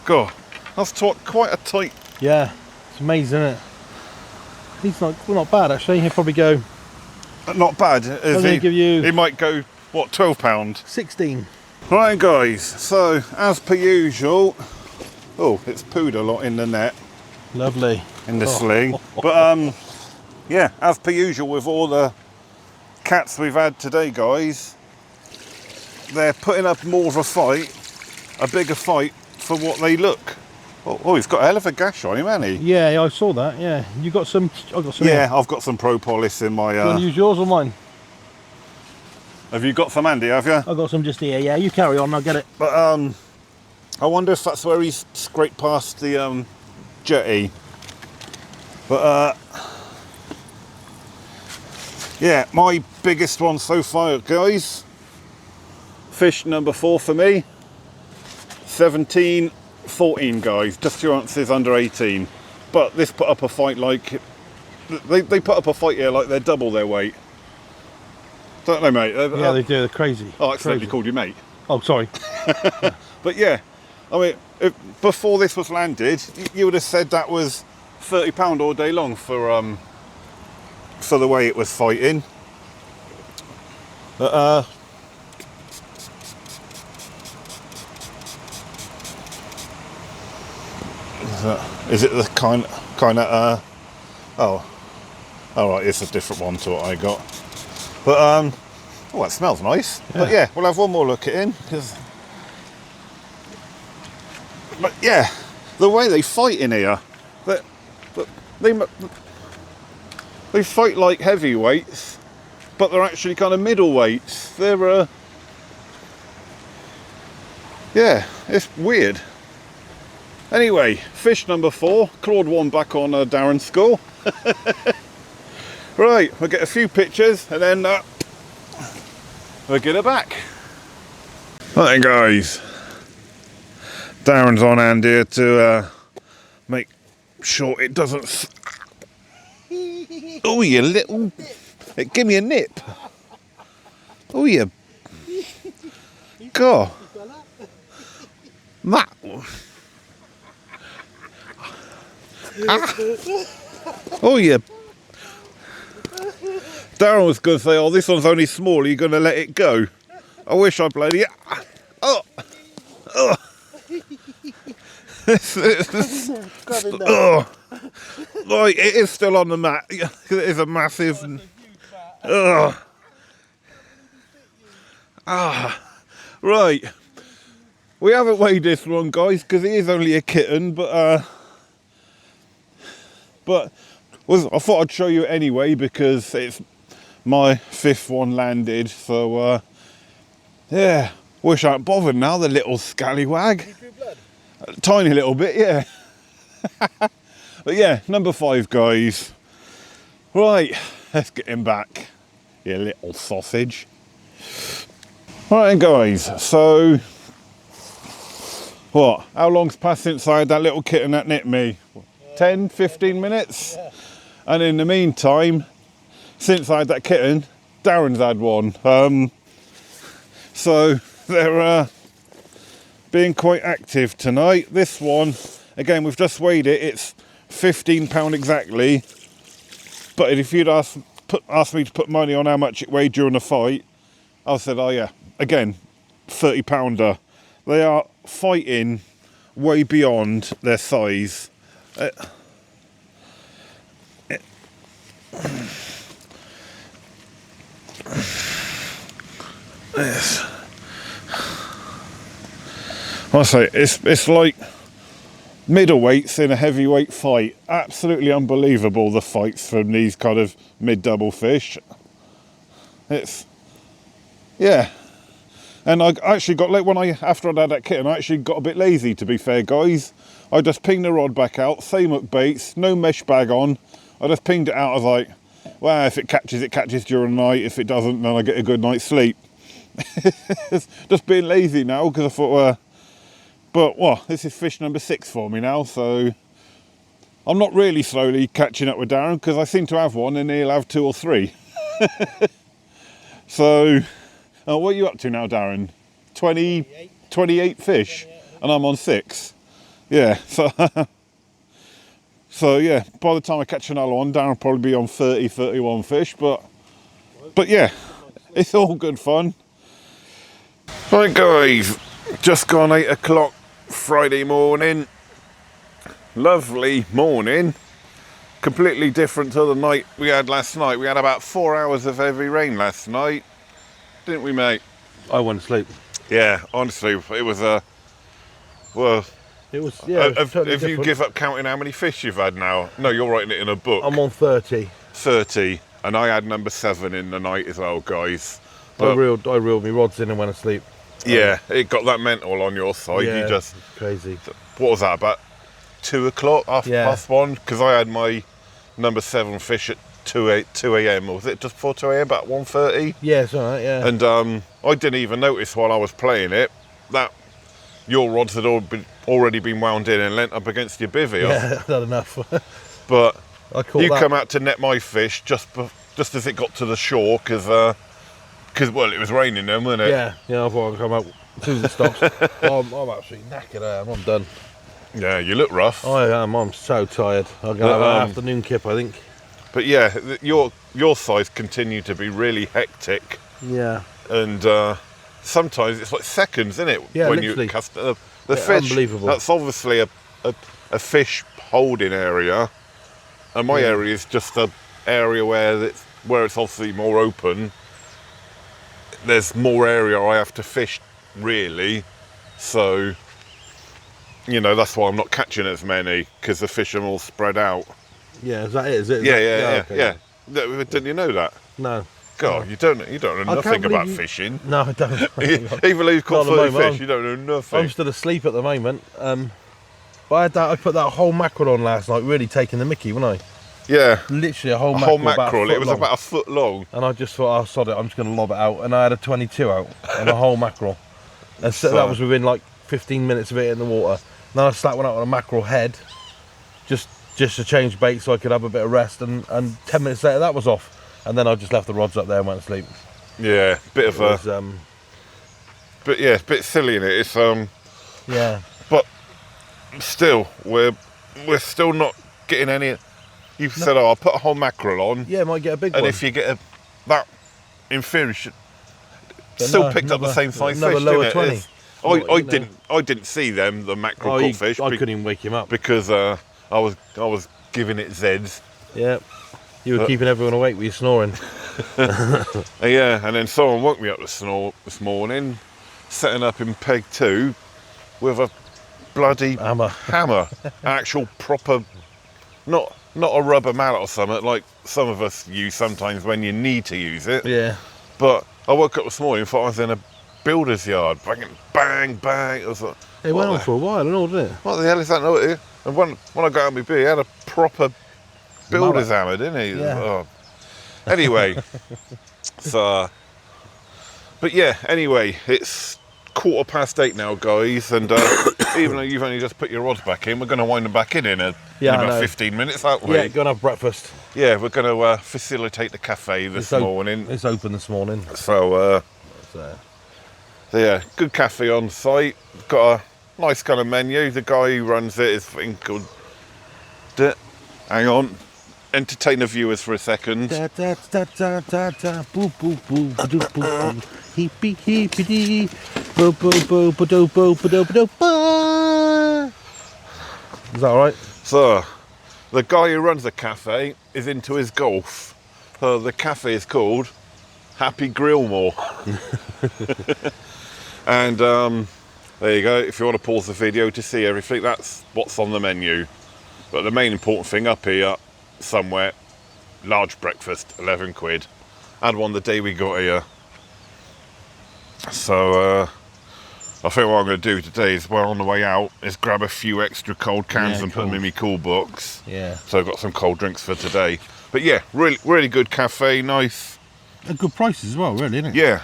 God, that's quite a tight. Yeah, it's amazing, isn't it? He's not bad, actually. He'll probably go. Not bad, is I'm going to give you. He might go what, 12 pound. 16. Right, guys. So as per usual. Oh, it's pooed a lot in the net. Lovely. In the sling. But yeah, as per usual with all the cats we've had today, guys, they're putting up more of a fight, a bigger fight for what they look. Oh, he's got a hell of a gash on him, hasn't he? Yeah, I saw that. Yeah, you got some. I got some. Yeah, I've got some propolis in my. You want to use yours or mine? Have you got some, Andy? Have you? I got some just here. Yeah, you carry on. I'll get it. But I wonder if that's where he's scraped past the jetty. But yeah, my biggest one so far, guys. Fish number 4 for me. 17-14, guys. Just 2 ounces under 18. But this put up a fight like they put up a fight here like they're double their weight. Don't they, mate? Yeah, they do. They're crazy. Oh, I accidentally Crazy. called you mate. Oh, sorry. But yeah, I mean, before this was landed, you would have said that was £30 all day long for the way it was fighting. But is it the kind of oh, all right, it's a different one to what I got. But oh, it smells nice. Yeah. But yeah, we'll have one more look at it but yeah, the way they fight in here, they fight like heavyweights, but they're actually kind of middleweights. They're yeah, it's weird. Anyway, fish number 4, clawed one back on Darren's score. Right, we'll get a few pictures and then we'll get it back. Right, guys. Darren's on hand here to make sure it doesn't. Oh, you little. Give me a nip. Oh, you. God. That. Ah. Oh, you. Darren was going to say, oh, this one's only small, are you going to let it go? I wish I bloody. Oh. Oh. Oh. Like, it is still on the mat. It is a massive. Oh. Ah. Right. We haven't weighed this one, guys, because it is only a kitten, but I thought I'd show you anyway because it's my 5th one landed, so Yeah, wish I hadn't bothered now, the little scallywag. Tiny little bit, yeah. But yeah, number 5, guys. Right, let's get him back, you little sausage. Right then, guys, so what, how long's passed since I had that little kitten that nipped me? 10, 15 minutes? Yeah. And in the meantime, since I had that kitten, Darren's had one. So they're being quite active tonight. This one, again, we've just weighed it, it's £15 exactly. But if you'd asked me to put money on how much it weighed during the fight, I said, oh yeah, again, 30 pounder. They are fighting way beyond their size. Yes. I say it's like middleweights in a heavyweight fight. Absolutely unbelievable, the fights from these kind of mid-double fish. It's, yeah. And I actually got, like, after I'd had that kitten, I actually got a bit lazy, to be fair, guys. I just pinged the rod back out, same hook baits, no mesh bag on. I just pinged it out. I was like, well, if it catches during the night. If it doesn't, then I get a good night's sleep. Just being lazy now, because I thought, but well, this is fish number 6 for me now, so I'm not really slowly catching up with Darren, because I seem to have one and he'll have 2 or 3. So, what are you up to now, Darren? 28 fish, and I'm on 6. Yeah, so yeah, by the time I catch another one, Darren will probably be on 30, 31 fish, but yeah, it's all good fun. Right, guys, just gone 8 o'clock Friday morning. Lovely morning. Completely different to the night we had last night. We had about 4 hours of heavy rain last night, didn't we, mate? I went to sleep. Yeah, honestly, it was well, It was, yeah. It was totally if you different. give up counting how many fish you've had now, no, you're writing it in a book. I'm on 30. 30, and I had number 7 in the night as well, guys. I But reeled my rods in and went to sleep. yeah, it got that mental on your side. Yeah, You just, it's crazy. what was that, about 2 o'clock, half Yeah. past 1? Because I had my number 7 fish at 2 a.m. or was it just before 2 a.m. about 1:30? Yeah, it's alright, yeah. And I didn't even notice while I was playing it that your rods had already been wound in and leant up against your bivvy. Yeah, not enough. But I caught you that. come out to net my fish just as it got to the shore, because well, it was raining then, wasn't it? Yeah, I thought I'd come out as soon as it stops. I'm absolutely knackered. I'm done. Yeah, you look rough. I am. I'm so tired. I'm gonna have an afternoon kip, I think. But yeah, your size continue to be really hectic, Yeah. and sometimes it's like seconds, isn't it? Yeah, when literally. you cast the Yeah, fish. unbelievable. That's obviously a fish holding area, and my area is just a area where it's obviously more open. There's more area I have to fish, really, so you know that's why I'm not catching as many, because the fish are all spread out. Yeah, is that it? Is it? Yeah. Okay. Didn't you know that? No. God, you don't know can't nothing about believe you- fishing. No, I don't. Even though you've caught Not at the 30 moment. fish, you don't know nothing. I'm still asleep at the moment. But I put that whole mackerel on last night, really taking the mickey, wasn't I? Yeah, Literally a whole a mackerel. whole mackerel. About a It was foot long. about a foot long. And I just thought, oh, sod it, I'm just going to lob it out. And I had a 22 out and a whole mackerel. And so that was within like 15 minutes of it in the water. Then I slapped one out on a mackerel head, just to change bait so I could have a bit of rest. And 10 minutes later, that was off. And then I just left the rods up there and went to sleep. Yeah, bit of It was, but yeah, it's a bit silly in it. It's yeah. but still, we're still not getting any. You said, oh, I'll put a whole mackerel on, Yeah, might get a big and one. if you get that in theory, But still no, picked up the another- same size another fish, lower didn't 20. it? Well, I you know. didn't see them, the mackerel I caught fish, couldn't even wake him up. because I was giving it Zeds. Yeah. You were keeping everyone awake with your snoring. Yeah, and then someone woke me up to snore this morning, setting up in peg 2 with a bloody hammer, actual proper, not a rubber mallet or something like some of us use sometimes when you need to use it. Yeah. But I woke up this morning and thought I was in builder's yard. Bang, bang, bang. It was like, It went on for a while and all, didn't it? what the hell is that noise? And when I got out my beer, he had a proper builder's hammer, didn't he? Yeah. Oh. Anyway, so, but yeah, anyway, it's 8:15 now, guys, and even though you've only just put your rods back in, we're going to wind them back in I about know. 15 minutes, aren't we? Yeah, go and have breakfast. Yeah, we're going to facilitate the cafe this morning. It's open this morning. So, So, yeah, good cafe on site. Got a nice kind of menu. The guy who runs it is called. Hang on. Entertain the viewers for a second. da da da da da da boo boo boo boo boo boo hippie hippie dee boo boo boo boo doo boo boo doo boo ba. Is that all right? So, the guy who runs the cafe is into his golf. So the cafe is called Happy Grillmore. And there you go. If you want to pause the video to see everything, that's what's on the menu. But the main important thing up here, somewhere, large breakfast, 11 quid. Had one the day we got here. So I think what I'm going to do today is, well, on the way out, is grab a few extra cold cans Yeah, and put them in my cool box. Yeah. So I've got some cold drinks for today. But yeah, really good cafe, nice. A good prices as well, really, isn't it? Yeah.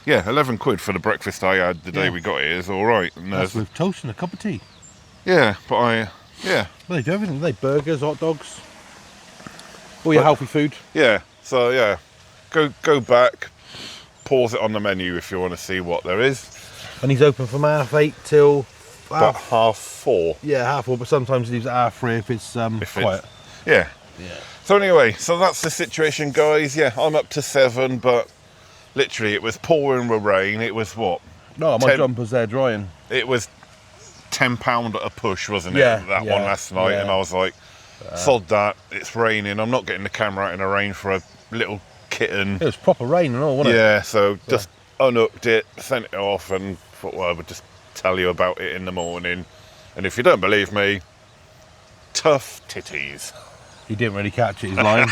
Yeah, 11 quid for the breakfast I had the day Yeah. we got here is all right. And That's with toast and a cup of tea. yeah, but yeah, They do everything. They burgers, hot dogs, all your healthy food. yeah. So yeah, go back, pause it on the menu if you want to see what there is. And he's open from 8:30 till About 4:30. yeah, 4:30. But sometimes he leaves at 3:30 if it's quiet. Yeah. Yeah. So anyway, so that's the situation, guys. Yeah, I'm up to 7, but literally it was pouring with rain. It was what? No, my 10 jumper's there drying. It was £10 at a push, wasn't it? Yeah, That yeah, one last night, yeah. and I was like, sod that. It's raining. I'm not getting the camera out in the rain for a little kitten. It was proper rain and all, wasn't it? Yeah, so just unhooked it, sent it off, and thought, well, I would just tell you about it in the morning. And if you don't believe me, tough titties. He didn't really catch it, he's lying.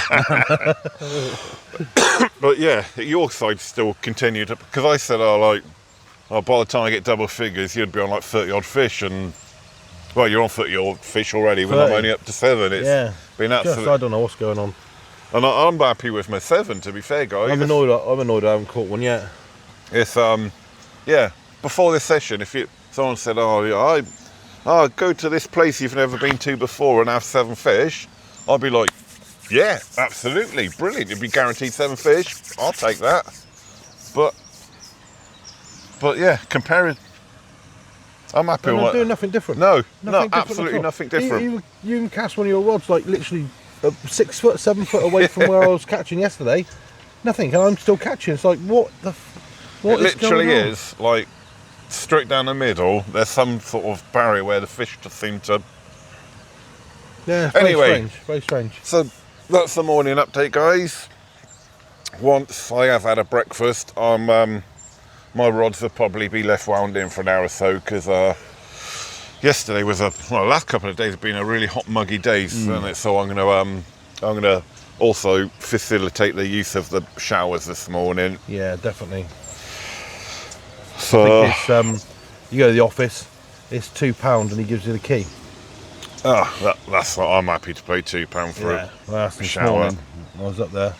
But yeah, your side still continued, because I said, by the time I get double figures, you'd be on like 30 odd fish, and well, you're on 30 odd fish already when I'm 30. only up to 7. It's Yeah. been Just, absolutely. I don't know what's going on. And I'm happy with my 7, to be fair, guys. I'm annoyed I haven't caught one yet. It's yeah. Before this session, if someone said, go to this place you've never been to before and have 7 fish, I'd be like, yeah, absolutely, brilliant. You'd be guaranteed 7 fish. I'll take that. But yeah, comparing, I'm happy I'm with not what. doing nothing different. No, Nothing different absolutely at all. nothing different. You can cast one of your rods like literally 6 foot, 7 foot away from where I was catching yesterday. Nothing, and I'm still catching. It's like, what It is literally going on? is like straight down the middle. There's some sort of barrier where the fish just seem to. Yeah, very Anyway. strange. Very strange. So that's the morning update, guys. Once I have had a breakfast, my rods will probably be left wound in for an hour or so, because yesterday was the last couple of days have been a really hot, muggy day, so I'm gonna also facilitate the use of the showers this morning. Yeah, definitely. So It's, you go to the office, it's £2 and he gives you the key. that's what I'm happy to pay £2 for Well, that's this shower. morning. I was up there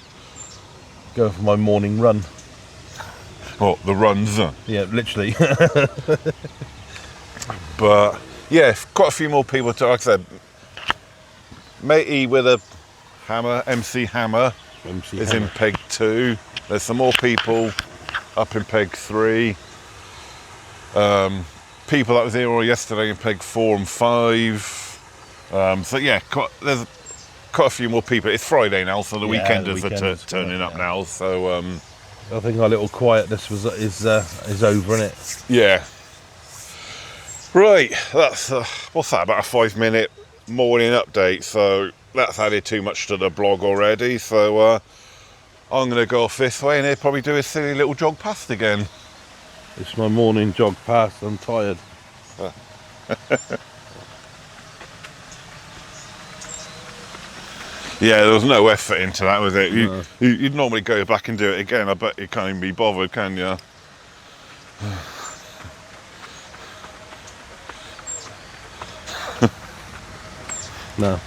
going for my morning run. What, the runs? Yeah, literally. But yeah, quite a few more people to, like I said, matey with a hammer, MC Hammer, MC is Hammer. in peg 2. There's some more people up in peg 3. People that was here all yesterday in peg 4 and 5. So yeah, there's quite a few more people. It's Friday now, so the Yeah, weekenders the are weekenders, turning up yeah. now. So I think our little quietness is over, isn't it? yeah. Right, that's what's that? About a 5-minute morning update. So that's added too much to the blog already. So I'm going to go off this way and he'll probably do a silly little jog past again. It's my morning jog past. I'm tired. Yeah, there was no effort into that, was it? No. You'd normally go back and do it again. I bet you can't even be bothered, can you? No.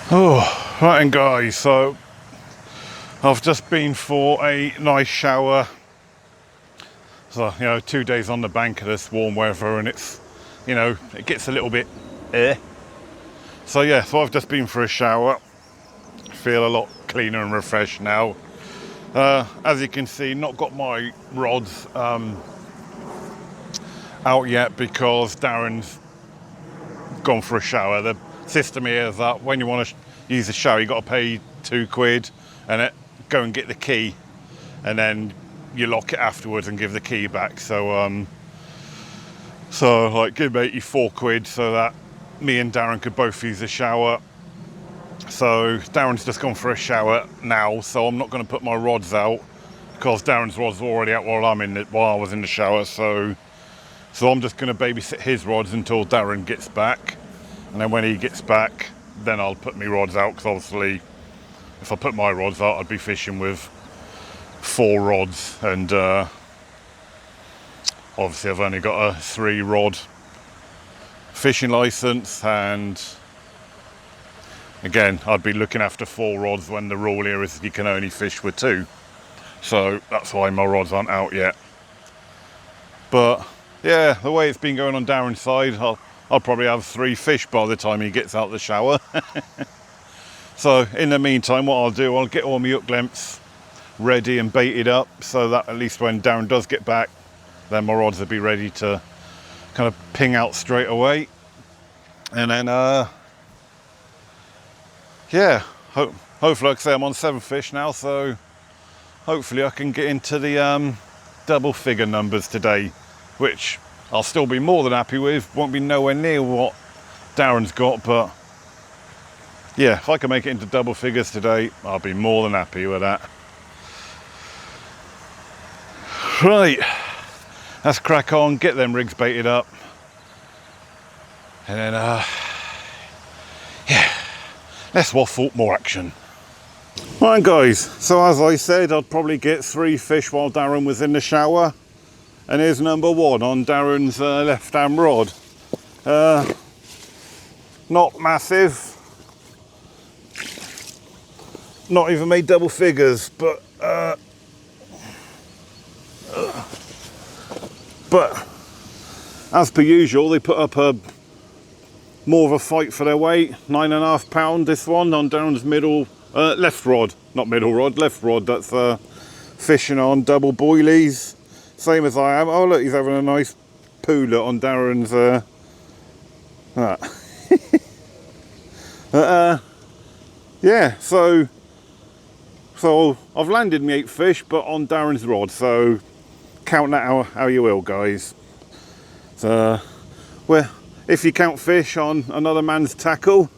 Oh, right then guys, so I've just been for a nice shower. So, 2 days on the bank of this warm weather, and it's, it gets a little bit So yeah, so I've just been for a shower. Feel a lot cleaner and refreshed now. As you can see, not got my rods out yet because Darren's gone for a shower. The system here is that when you want to use the shower, you got to pay £2 and go and get the key, and then you lock it afterwards and give the key back. So like give me £84 so that me and Darren could both use the shower. So Darren's just gone for a shower now, so I'm not going to put my rods out because Darren's rods were already out while I was in the shower, so I'm just going to babysit his rods until Darren gets back, and then when he gets back, then I'll put my rods out, because obviously if I put my rods out, I'd be fishing with 4 rods, and obviously I've only got a 3 rod fishing license, and again, I'd be looking after 4 rods when the rule here is you can only fish with 2. So that's why my rods aren't out yet. But yeah, the way it's been going on Darren's side, I'll probably have 3 fish by the time he gets out the shower. So in the meantime, what I'll do, I'll get all my hook lengths ready and baited up, so that at least when Darren does get back, then my rods will be ready to kind of ping out straight away. And then yeah, hopefully, like I say, I'm on 7 fish now, so hopefully I can get into the double figure numbers today, which I'll still be more than happy with. Won't be nowhere near what Darren's got, but yeah, if I can make it into double figures today, I'll be more than happy with that. Right, let's crack on, get them rigs baited up, and then yeah, let's waffle more action. Right guys, so as I said, I'd probably get 3 fish while Darren was in the shower, and here's number 1 on Darren's left hand rod. Not massive, not even made double figures, but as per usual, they put up more of a fight for their weight. 9.5 pound this one on Darren's left rod, not middle rod, left rod. That's fishing on double boilies, same as I am. Oh look, he's having a nice pooler on Darren's yeah, so I've landed me 8 fish, but on Darren's rod, so count that how you will, guys. So well, if you count fish on another man's tackle,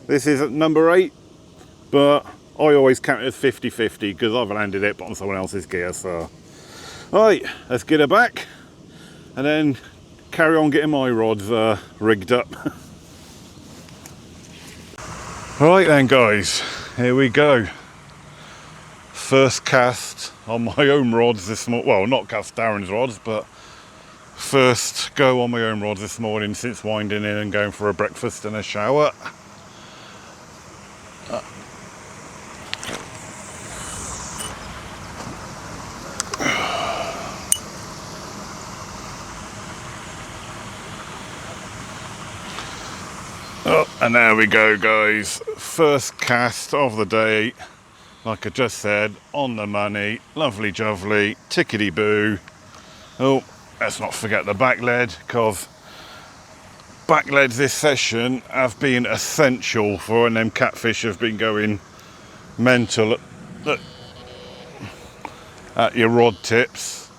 this is at number 8, but I always count it as 50-50 because I've landed it but on someone else's gear. So right, let's get her back and then carry on getting my rods rigged up. Right then guys, here we go. First cast on my own rods this morning. Well, not cast Darren's rods, but first go on my own rods this morning since winding in and going for a breakfast and a shower. Oh, and there we go guys, first cast of the day, like I just said, on the money, lovely jubbly, tickety boo. Oh, let's not forget the back lead, because back leads this session have been essential for when them catfish have been going mental at your rod tips.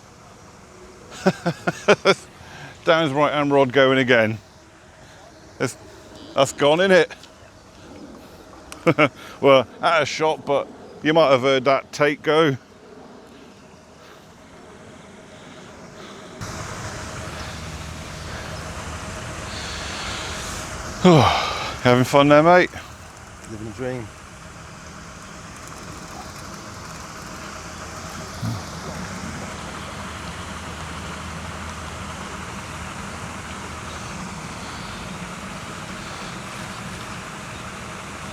Darren's right hand rod going again. That's gone, in it. Well, at a shot, but you might have heard that take go. Having fun there, mate? Living a dream.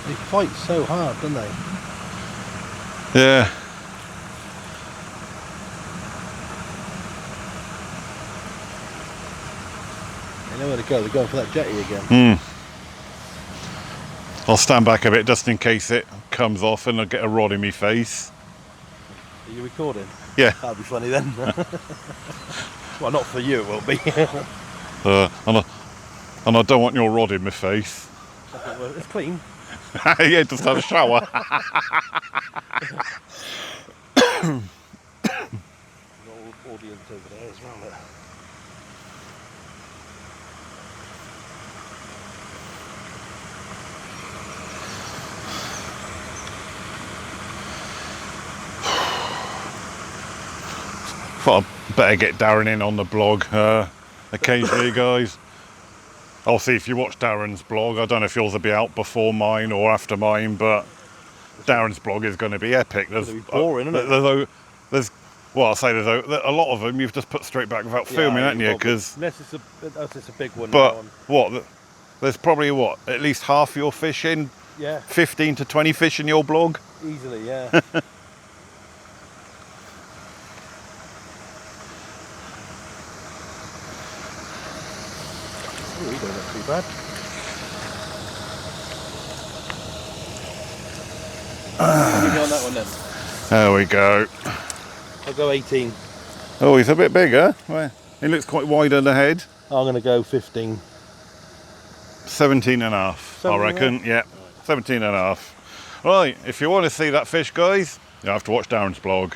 They fight so hard, don't they? Yeah. They know where to go. They're going for that jetty again. I'll stand back a bit just in case it comes off and I'll get a rod in my face. Are you recording? Yeah. That'll be funny then. Well, not for you, it won't be. And I don't want your rod in my face. Well, it's clean. Yeah, just had a shower. Audience over there as well. Thought I'd better get Darren in on the blog occasionally, guys. I'll see if you watch Darren's blog. I don't know if yours will be out before mine or after mine, but Darren's blog is going to be epic. It's gonna be boring, isn't it? There's well, I'll say there's a lot of them you've just put straight back without filming, haven't you? Because unless it's a big one. but what? There's probably what, at least half your fish in. Yeah. 15 to 20 fish in your blog. Easily, yeah. Oh, he don't look too bad. Give me on that one then. There we go. I'll go 18. Oh, he's a bit bigger. Well, he looks quite wide on the head. I'm going to go 15. 17 and a half, I 17 reckon. Yeah, 17 and a half. Right, if you want to see that fish, guys, you have to watch Darren's blog.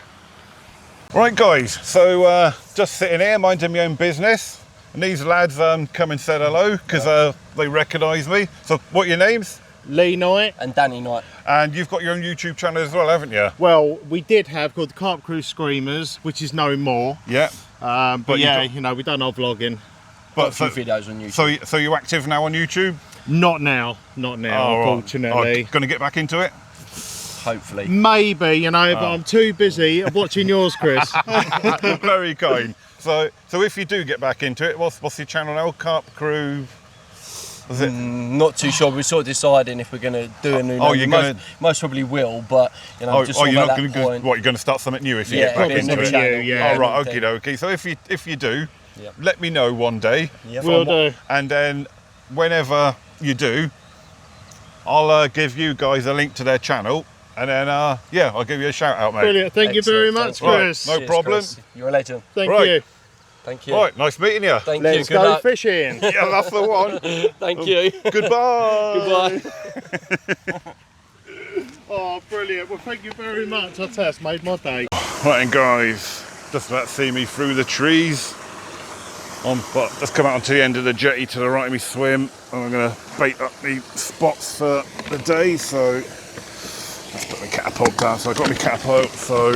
Right, guys, so just sitting here minding my own business, and these lads come and said hello because they recognise me. So what are your names? Lee Knight. And Danny Knight. And you've got your own YouTube channel as well, haven't you? Well, we did have called the Carp Crew Screamers, which is no more. Yeah. But you yeah, got- you know, we done our vlogging. But Got a few videos on YouTube. so you're active now on YouTube? Not now, unfortunately. Going to get back into it? Hopefully. Maybe, you know, but I'm too busy watching yours, Chris. Very kind. So if you do get back into it, what's your channel now? Carp Crew? Was it? Not too sure. We're sort of deciding if we're going to do a new Oh, name. you're most, gonna- most probably will, but you know, just you're sort of not at going that to point. what? You're going to start something new if you Yeah, get back probably into another it. channel. yeah. Oh, right, Another okie dokie. So if you do, Yep. let me know one day. Yep. Will do. And then whenever you do, I'll give you guys a link to their channel, and then yeah, I'll give you a shout out, mate. Brilliant. Thank you very Excellent. much, Thanks, Chris. Right, no Cheers, problem. Chris. You're a legend. Thank Right. you. Thank you. Right, nice meeting you. Thank Let's you. Good go luck. fishing. Yeah, that's the one. Thank you. Goodbye. Goodbye. Oh, brilliant. Well, thank you very much. I'll tell you, it's made my day. Right, and guys, just about to see me through the trees. But let's come out onto the end of the jetty to the right of me swim. And I'm going to bait up the spots for the day. So let's put my catapult down. So I've got my catapult. So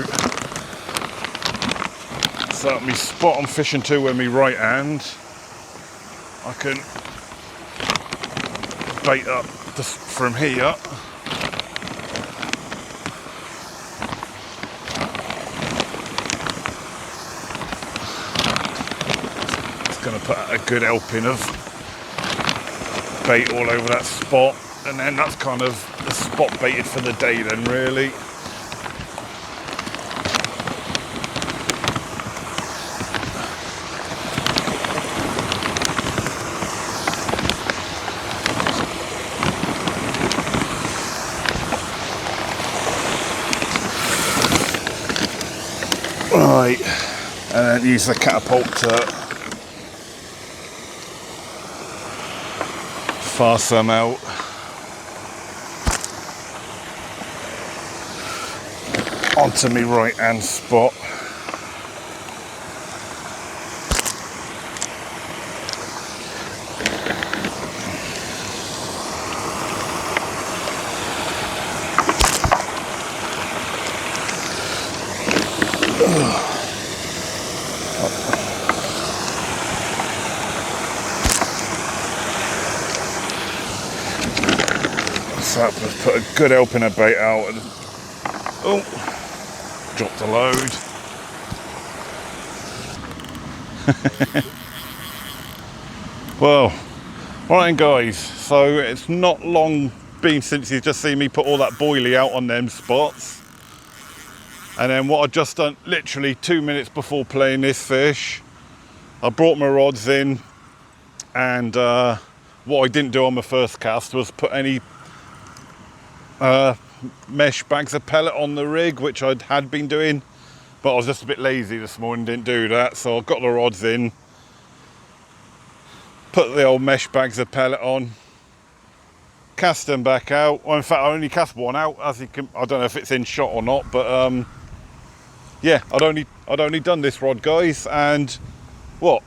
my spot I'm fishing to with my right hand, I can bait up just from here. Going to put a good helping of bait all over that spot, and then that's kind of the spot baited for the day then, really. Right, and then use the catapult to fast them out. Onto me right hand spot. So let's put a good helping of bait out and drop the load. Well, right then guys, so it's not long been since you've just seen me put all that boilie out on them spots. And then what I just done, literally 2 minutes before playing this fish, I brought my rods in, and what I didn't do on my first cast was put any mesh bags of pellet on the rig, which I had been doing, but I was just a bit lazy this morning, didn't do that. So I got the rods in, put the old mesh bags of pellet on, cast them back out. Well, in fact, I only cast one out, as you can, I don't know if it's in shot or not, but yeah, I'd only done this rod, guys, and what,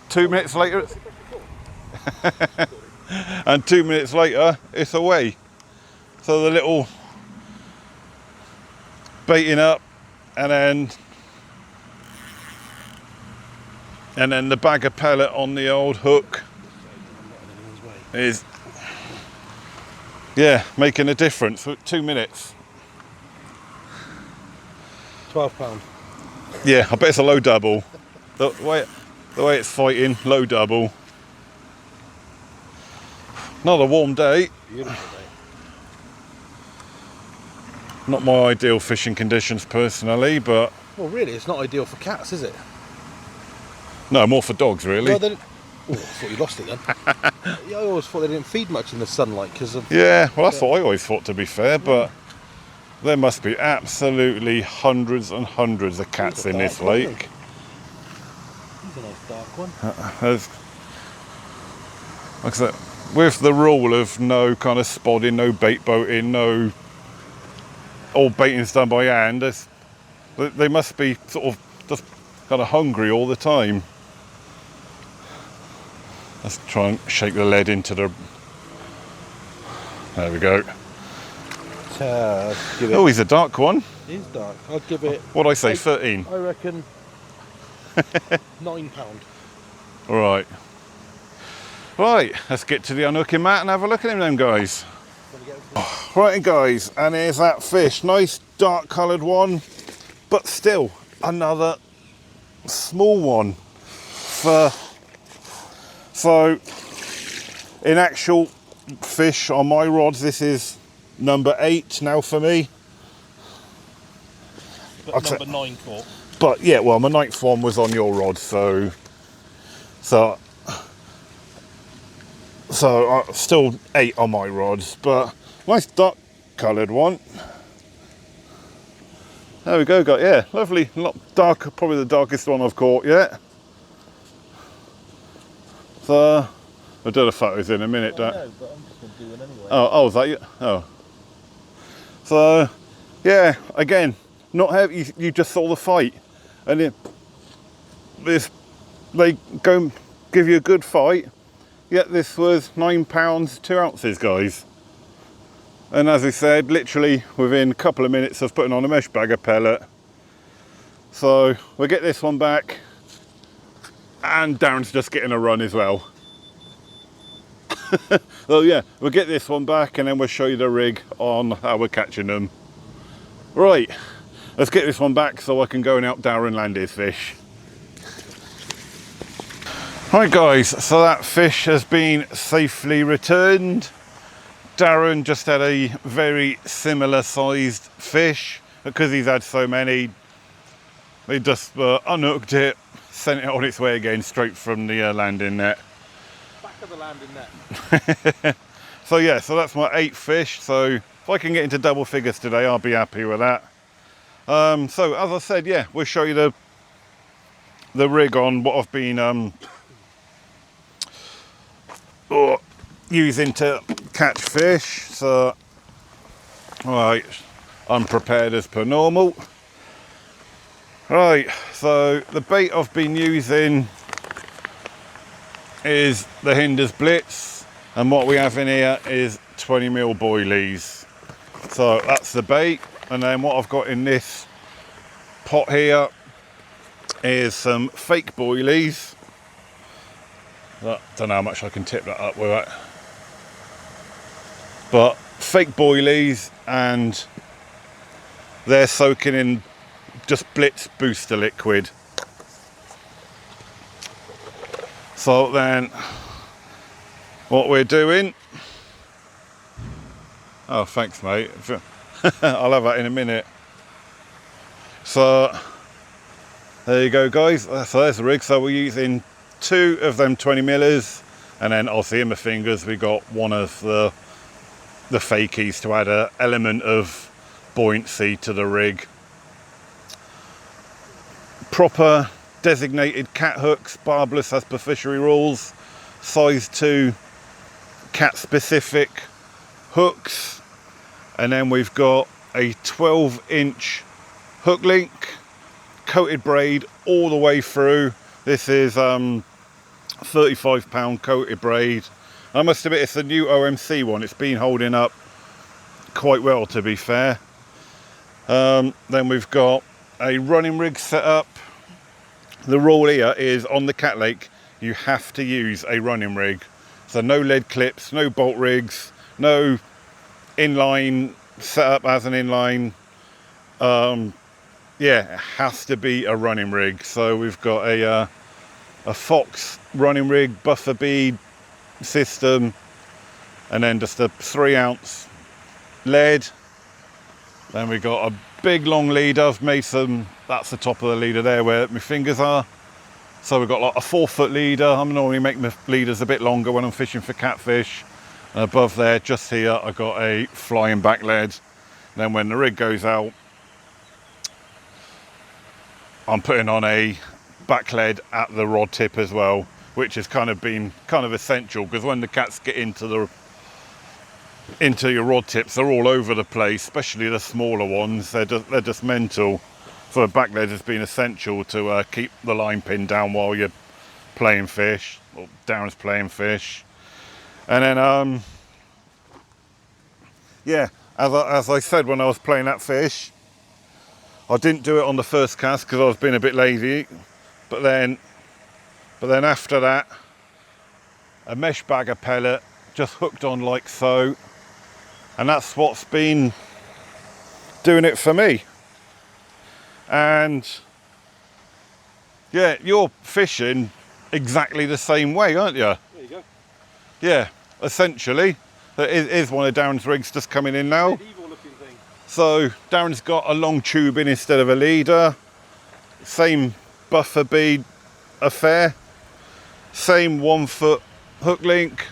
2 minutes later and 2 minutes later it's away. So the little baiting up, and then And then the bag of pellet on the old hook is, yeah, making a difference. 2 minutes. £12. Yeah, I bet it's a low double. The way it's fighting, low double. Another warm day. Beautiful day. Not my ideal fishing conditions personally, but Well, really, it's not ideal for cats, is it? no, more for dogs really. Well, oh, I thought you lost it then. Yeah, I always thought they didn't feed much in the sunlight because of. Yeah, well that's what I always thought, to be fair, but there must be absolutely hundreds and hundreds of cats in this lake. He's a nice dark one. There's, like I said, with the rule of no kind of spodding, no bait boating, no, all baiting's done by hand, they must be sort of just kind of hungry all the time. Let's try and shake the lead into the. There we go. Give it. Oh, he's a dark one. It is dark. I'd give it. What'd I say, 13? I reckon £9. All right. Right, let's get to the unhooking mat and have a look at him then, guys. Right, guys, and here's that fish. Nice dark coloured one, but still another small one. So, in actual fish on my rods, this is number 8 now for me. But number 9 caught. But yeah, well, my 9th one was on your rod, so still 8 on my rods, but nice dark coloured one. There we go, yeah, lovely, not dark, probably the darkest one I've caught yet. So I'll do the photos in a minute. No, but I'm just going to do one anyway. Oh, is that you? Oh. So, yeah, again, not heavy. You just saw the fight, and they go and give you a good fight. Yet this was £9, 2 ounces, guys. And as I said, literally within a couple of minutes of putting on a mesh bag of pellet. So we'll get this one back, and Darren's just getting a run as well. So yeah, we'll get this one back and then we'll show you the rig on how we're catching them. Right, let's get this one back so I can go and help Darren land his fish. Right guys, so that fish has been safely returned. Darren just had a very similar sized fish. Because he's had so many, they just unhooked it, sent it on its way again straight from the landing net. Back of the landing net. So yeah, so that's my 8th fish. So if I can get into double figures today, I'll be happy with that. So as I said, yeah, we'll show you the rig on what I've been using to catch fish. So, right, unprepared as per normal. Right, so the bait I've been using is the Hinders Blitz, and what we have in here is 20mm boilies. So that's the bait, and then what I've got in this pot here is some fake boilies. I don't know how much I can tip that up with it, but fake boilies, and they're soaking in just Blitz booster liquid. So then what we're doing, oh thanks mate, I'll have that in a minute. So there you go guys, so there's the rig. So we're using 2 of them 20mm, and then obviously in my fingers we got one of the fakies to add an element of buoyancy to the rig. Proper designated cat hooks, barbless as per fishery rules, size 2 cat specific hooks, and then we've got a 12-inch hook link, coated braid all the way through. This is 35-pound coated braid. I must admit it's the new OMC one. It's been holding up quite well, to be fair. Then we've got a running rig set up, the rule here is on the cat lake, you have to use a running rig. So no lead clips, no bolt rigs, no inline setup as an inline. Yeah, it has to be a running rig. So we've got a Fox running rig, buffer bead system, and then just a 3-ounce lead. Then we got a big long leader. I've made some, that's the top of the leader there where my fingers are. So we've got like a 4-foot leader. I'm normally making my leaders a bit longer when I'm fishing for catfish. And above there, just here, I got a flying back lead. Then when the rig goes out, I'm putting on a back lead at the rod tip as well, which has kind of been kind of essential, because when the cats get into your rod tips, they're all over the place, especially the smaller ones. They're just mental. So a back lead has been essential to keep the line pin down while you're playing fish, or Darren's playing fish. And then yeah, as I said when I was playing that fish, I didn't do it on the first cast because I was being a bit lazy, but then after that, a mesh bagger pellet just hooked on like so, and that's what's been doing it for me. And yeah, you're fishing exactly the same way, aren't you? There you go. Yeah, essentially. That is one of Darren's rigs just coming in now. Medieval looking thing. So Darren's got a long tubing instead of a leader. Same buffer bead affair. Same 1-foot hook link.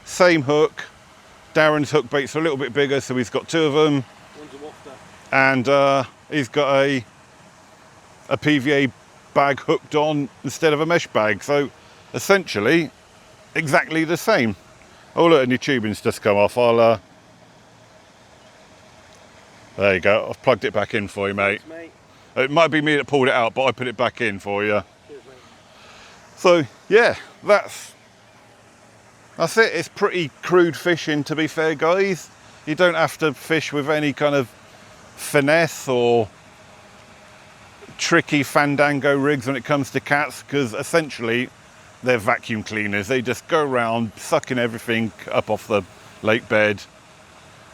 Same hook. Darren's hook baits are a little bit bigger, so he's got 2 of them. One's a wafter. And he's got a PVA bag hooked on instead of a mesh bag. So essentially exactly the same. Oh look, and your tubing's just come off. I'll there you go. I've plugged it back in for you, mate. Thanks, mate. It might be me that pulled it out, but I put it back in for you. Cheers, mate. So yeah, that's it. It's pretty crude fishing, to be fair, guys. You don't have to fish with any kind of finesse or tricky fandango rigs when it comes to cats, because essentially they're vacuum cleaners. They just go around sucking everything up off the lake bed,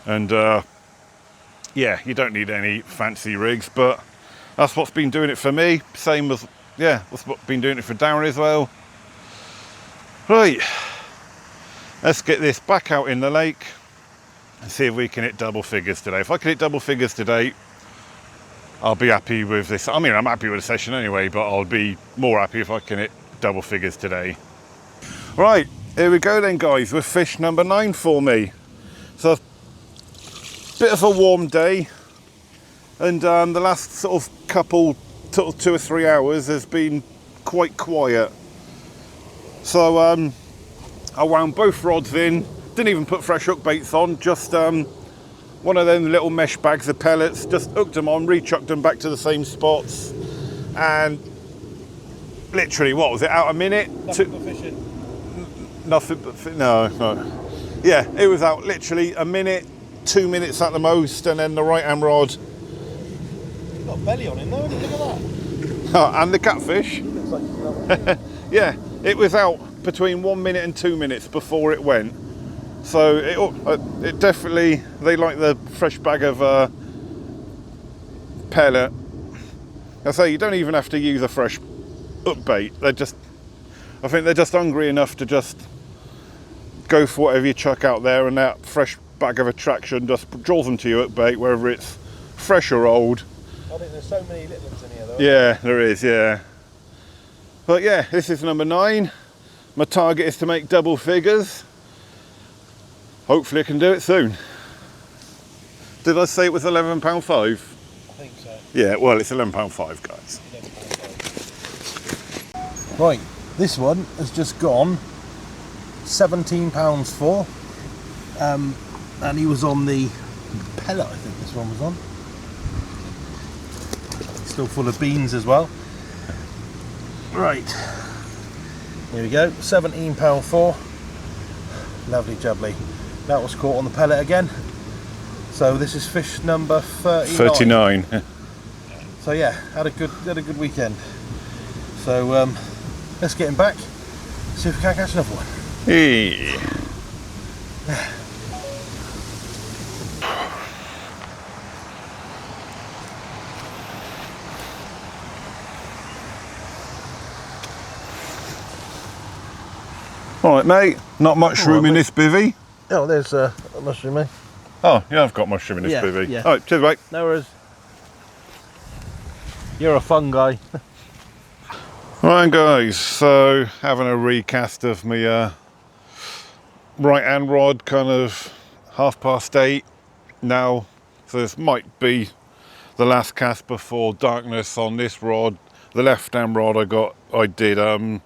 and yeah, you don't need any fancy rigs, but that's what's been doing it for me. Same as, yeah, that's what's been doing it for Darren as well. Right, let's get this back out in the lake and see if we can hit double figures today. If I can hit double figures today, I'll be happy with this. I mean, I'm happy with the session anyway, but I'll be more happy if I can hit double figures today. Right, here we go then, guys, with fish number 9 for me. So, bit of a warm day, and the last sort of couple, 2 or 3 hours has been quite quiet. So I wound both rods in, didn't even put fresh hook baits on, just one of them little mesh bags of pellets, just hooked them on, re-chucked them back to the same spots, and literally, what was it, out a minute? Nothing but fishing. Nothing but no. Yeah, it was out literally a minute, 2 minutes at the most, and then the right hand rod. You've got a belly on him though, look at that. Oh, and the catfish. Looks like Yeah, it was out between 1 minute and 2 minutes before it went. So it definitely, they like the fresh bag of pellet. I say, you don't even have to use a fresh hook bait. I think they're just hungry enough to just go for whatever you chuck out there, and that fresh bag of attraction just draws them to your hook bait, whether it's fresh or old. I think there's so many little ones in here though. Yeah, there is, yeah. But yeah, this is number 9. My target is to make double figures. Hopefully I can do it soon. Did I say it was £11.5? I think so. Yeah, well, it's £11.5, guys. Right, this one has just gone £17 for, and he was on the pellet, I think this one was on. Still full of beans as well. Right, here we go, £17 for, lovely jubbly. That was caught on the pellet again. So this is fish number 39. 39. So yeah, had a good weekend. So let's get him back, see if we can catch another one. Hey. All right, mate. Not much room in this bivvy. Oh, there's a mushroom, eh? Oh, yeah, I've got mushroom in this Yeah, bivvy. yeah. All right, cheers, mate. No worries. You're a fun guy. Right, guys. So having a recast of my right hand rod, kind of 8:30 now. So this might be the last cast before darkness on this rod. The left hand rod I did well,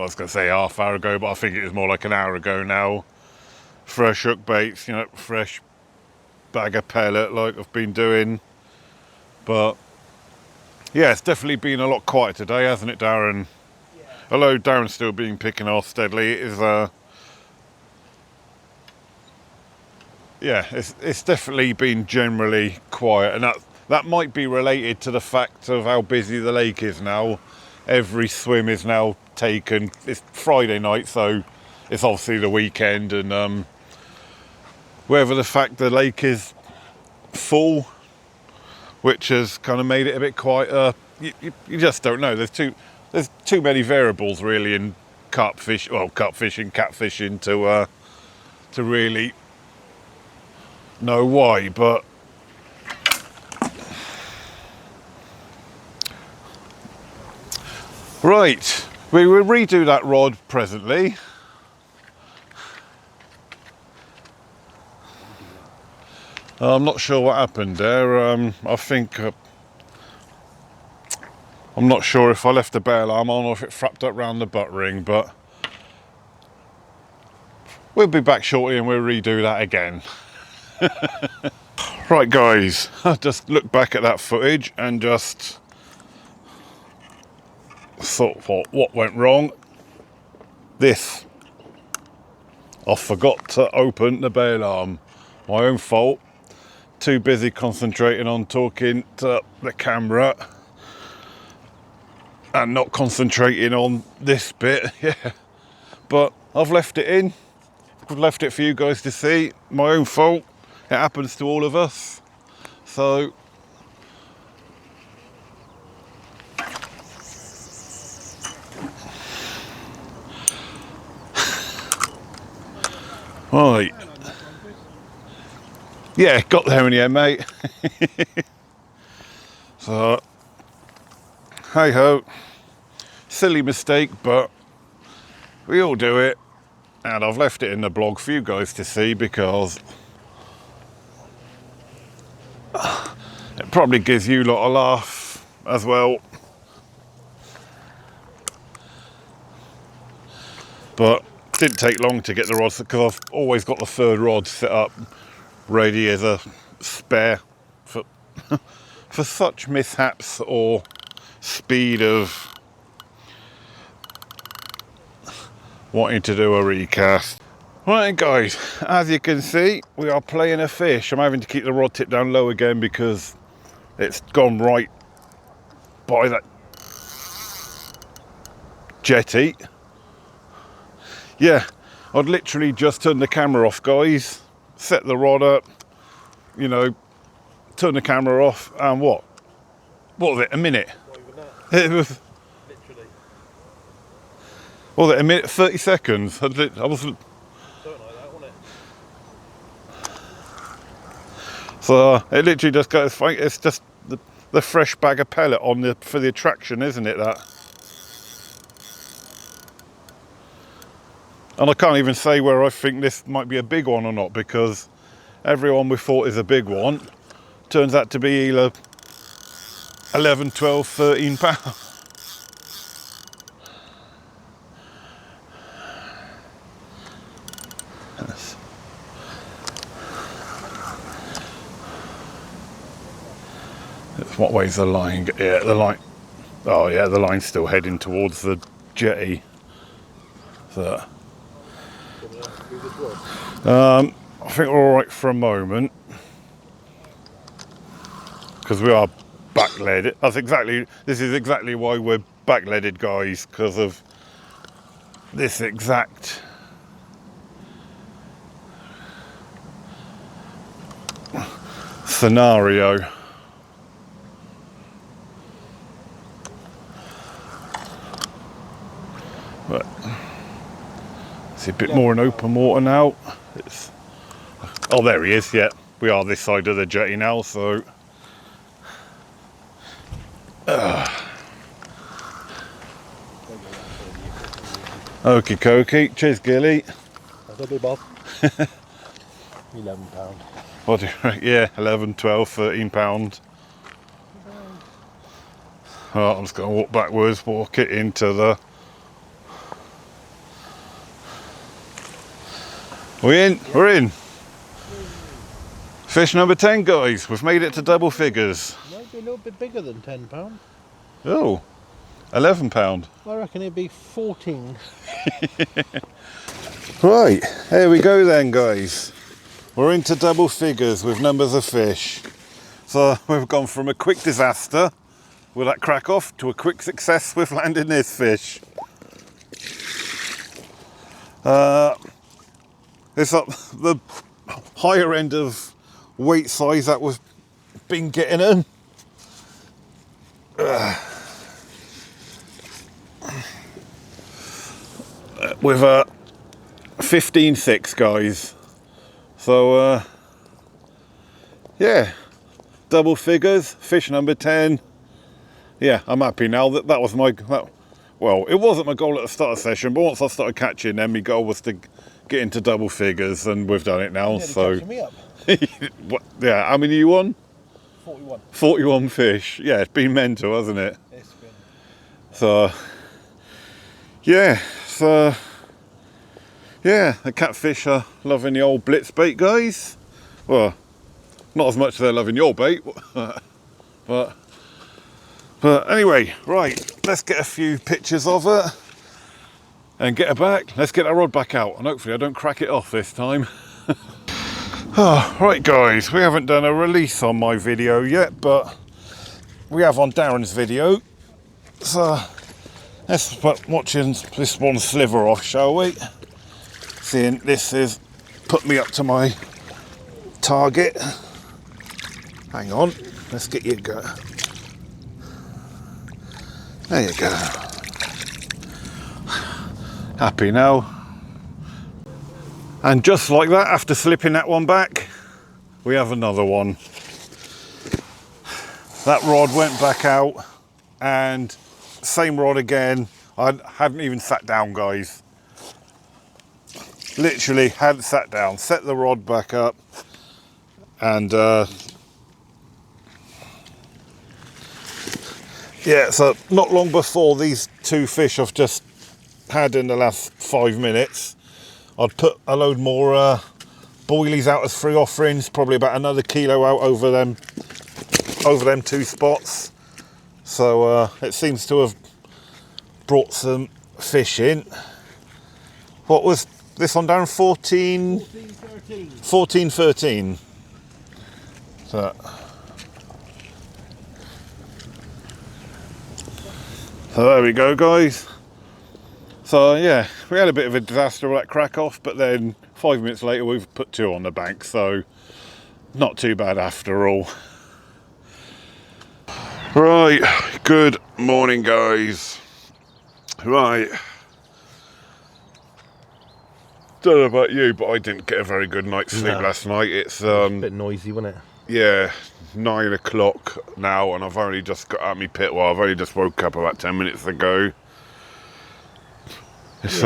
I was going to say half hour ago, but I think it was more like an hour ago now. Fresh hook baits, you know, fresh bag of pellet like I've been doing. But yeah, it's definitely been a lot quieter today, hasn't it, Darren? Yeah. Although Darren's still been picking off steadily, it is yeah, it's definitely been generally quiet, and that might be related to the fact of how busy the lake is now. Every swim is now taken. It's Friday night, so it's obviously the weekend, and whether the fact the lake is full, which has kind of made it a bit quieter, you just don't know. There's too many variables really in carp fishing, catfishing to really know why, but right, we will redo that rod presently. I'm not sure what happened there. I think I'm not sure if I left the bail arm on or if it frapped up round the butt ring, but we'll be back shortly and we'll redo that again. Right, guys, I just looked back at that footage and just thought, what went wrong? This. I forgot to open the bail arm. My own fault. Too busy concentrating on talking to the camera and not concentrating on this bit. Yeah, but I've left it in. I've left it for you guys to see. My own fault. It happens to all of us. So right. Yeah, got there in the end, mate. So, hey ho. Silly mistake, but we all do it. And I've left it in the blog for you guys to see because it probably gives you lot a laugh as well. But it didn't take long to get the rods because I've always got the third rod set up ready as a spare for for such mishaps or speed of wanting to do a recast. Right, guys, as you can see, we are playing a fish. I'm having to keep the rod tip down low again because it's gone right by that jetty. Yeah, I'd literally just turned the camera off, guys, set the rod up, you know, turn the camera off, and what was it, a minute? It was Literally. Was it a minute, 30 seconds? I wasn't. Something like that, wasn't it? So it literally just goes. It's just the fresh bag of pellet on for the attraction, isn't it? That. And I can't even say where I think this might be a big one or not because everyone we thought is a big one turns out to be either 11, 12, 13 pounds. What way's the line? Yeah, the line. Oh yeah, the line's still heading towards the jetty. So, I think we're all right for a moment because we are backleaded. This is exactly why we're backleaded, guys, because of this exact scenario. But it's a bit more in open water now. Oh, there he is. Yeah, we are this side of the jetty now, so okie dokie. Cheers, Gilly. That'll be Bob. £11. What do you reckon? Yeah, 11, 12, 13 pounds. Well, I'm just going to walk backwards, walk it into the... We're in, we're in. Fish number 10, guys. We've made it to double figures. Might be a little bit bigger than £10. Oh, £11. I reckon it'd be 14. Right, here we go then, guys. We're into double figures with numbers of fish. So we've gone from a quick disaster with that crack off to a quick success with landing this fish. It's up the higher end of weight size that we've been getting in. With a 15.6, guys. So yeah, double figures, fish number 10. Yeah, I'm happy now. That was my well, it wasn't my goal at the start of the session, but once I started catching them, my goal was to get into double figures, and we've done it now. So Me up. what, yeah, how many you on? 41. 41 fish. Yeah, it's been mental, hasn't it? It's been... So yeah, so yeah, the catfish are loving the old blitz bait, guys. Well, not as much as they're loving your bait, but anyway, right, let's get a few pictures of it and get her back. Let's get our rod back out, and hopefully I don't crack it off this time. Oh, right, guys, we haven't done a release on my video yet, but we have on Darren's video. So let's watching this one sliver off, shall we? Seeing this is put me up to my target. Hang on, let's get you go. There you go. Happy now. And just like that, after slipping that one back, we have another one. That rod went back out, and same rod again. I hadn't even sat down, guys. Literally hadn't sat down, set the rod back up, and yeah, so not long before these two fish I've just had in the last 5 minutes, I'd put a load more boilies out as free offerings, probably about another kilo out over them two spots. So it seems to have brought some fish in. What was this one down? 14, 13. So there we go, guys. So yeah, we had a bit of a disaster with that crack off, but then 5 minutes later we've put two on the bank, so not too bad after all. Right, good morning, guys. Right, don't know about you, but I didn't get a very good night's sleep last night. It's a bit noisy, wasn't it? yeah, 9 o'clock now, and I've only just got out of my pit. Well, I've only just woke up about 10 minutes ago. It's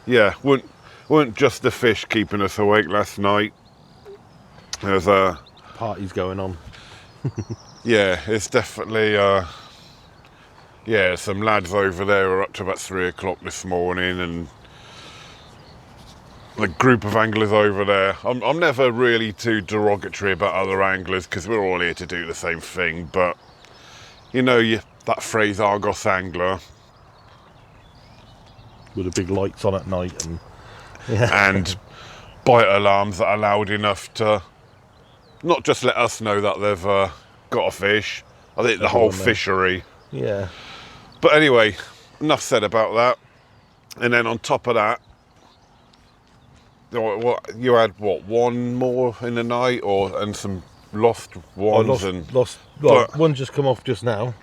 yeah, weren't just the fish keeping us awake last night. There's Parties going on. yeah, it's definitely yeah, some lads over there are up to about 3 o'clock this morning, and the group of anglers over there. I'm never really too derogatory about other anglers, because we're all here to do the same thing, but you know, that phrase Argos angler, With the big lights on at night and and bite alarms that are loud enough to not just let us know that they've got a fish, I think the whole Everyone there. fishery. Yeah. But anyway, enough said about that. And then on top of that, what you had? What, one more in the night, and some lost ones? Well, but- one just come off just now,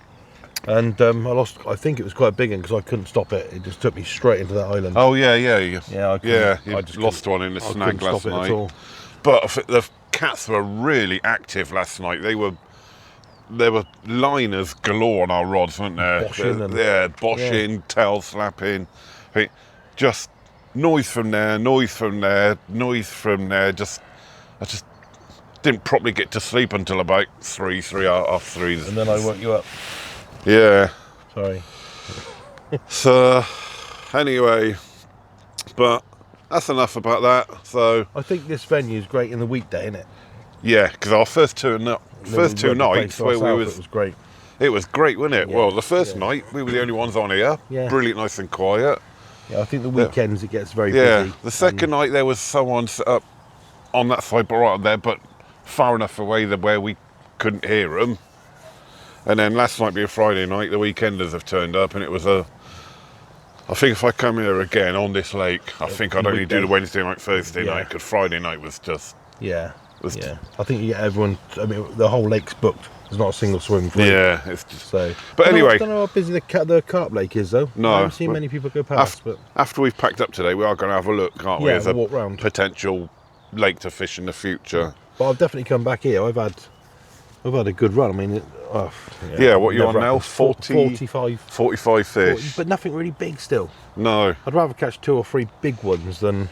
and I lost. I think it was quite a big one because I couldn't stop it. It just took me straight into that island. Oh yeah. Yeah, I couldn't- Yeah, you I just lost couldn't- one in the I snag couldn't last stop it night. at all. But the cats were really active last night. There were liners galore on our rods, weren't there? Boshing and- boshing, tail slapping. I mean, just noise from there, noise from there, noise from there. I just didn't properly get to sleep until about 3:30. And then I woke you up. Yeah. Sorry. So anyway, but that's enough about that. So I think this venue is great in the weekday, isn't it? yeah, because our first two nights where it was great. it was great, wasn't it? Yeah, Well, the first yeah. night we were the only ones on here. Yeah. Brilliant, nice and quiet. Yeah, I think the weekends it gets very Yeah. busy. The second night there was someone set up on that side, but right up there, but far enough away that where we couldn't hear them. And then last night being Friday night, the weekenders have turned up, and it was I think if I come here again on this lake, I think I'd only do weekday. the Wednesday night, Thursday Yeah. night, because Friday night was just Yeah. was Yeah. I think you get everyone. I mean, the whole lake's booked. There's not a single swim for yeah. It's just So, But anyway- I don't know how busy the carp lake is though. No, I haven't seen but many people go past. But after we've packed up today, we are going to have a look, aren't we? Yeah, As a we'll walk round. potential lake to fish in the future. I've definitely come back here. I've had a good run. I mean, Yeah, what you never on now? happened. 45 45, fish. but nothing really big still. No. I'd rather catch 2 or 3 big ones than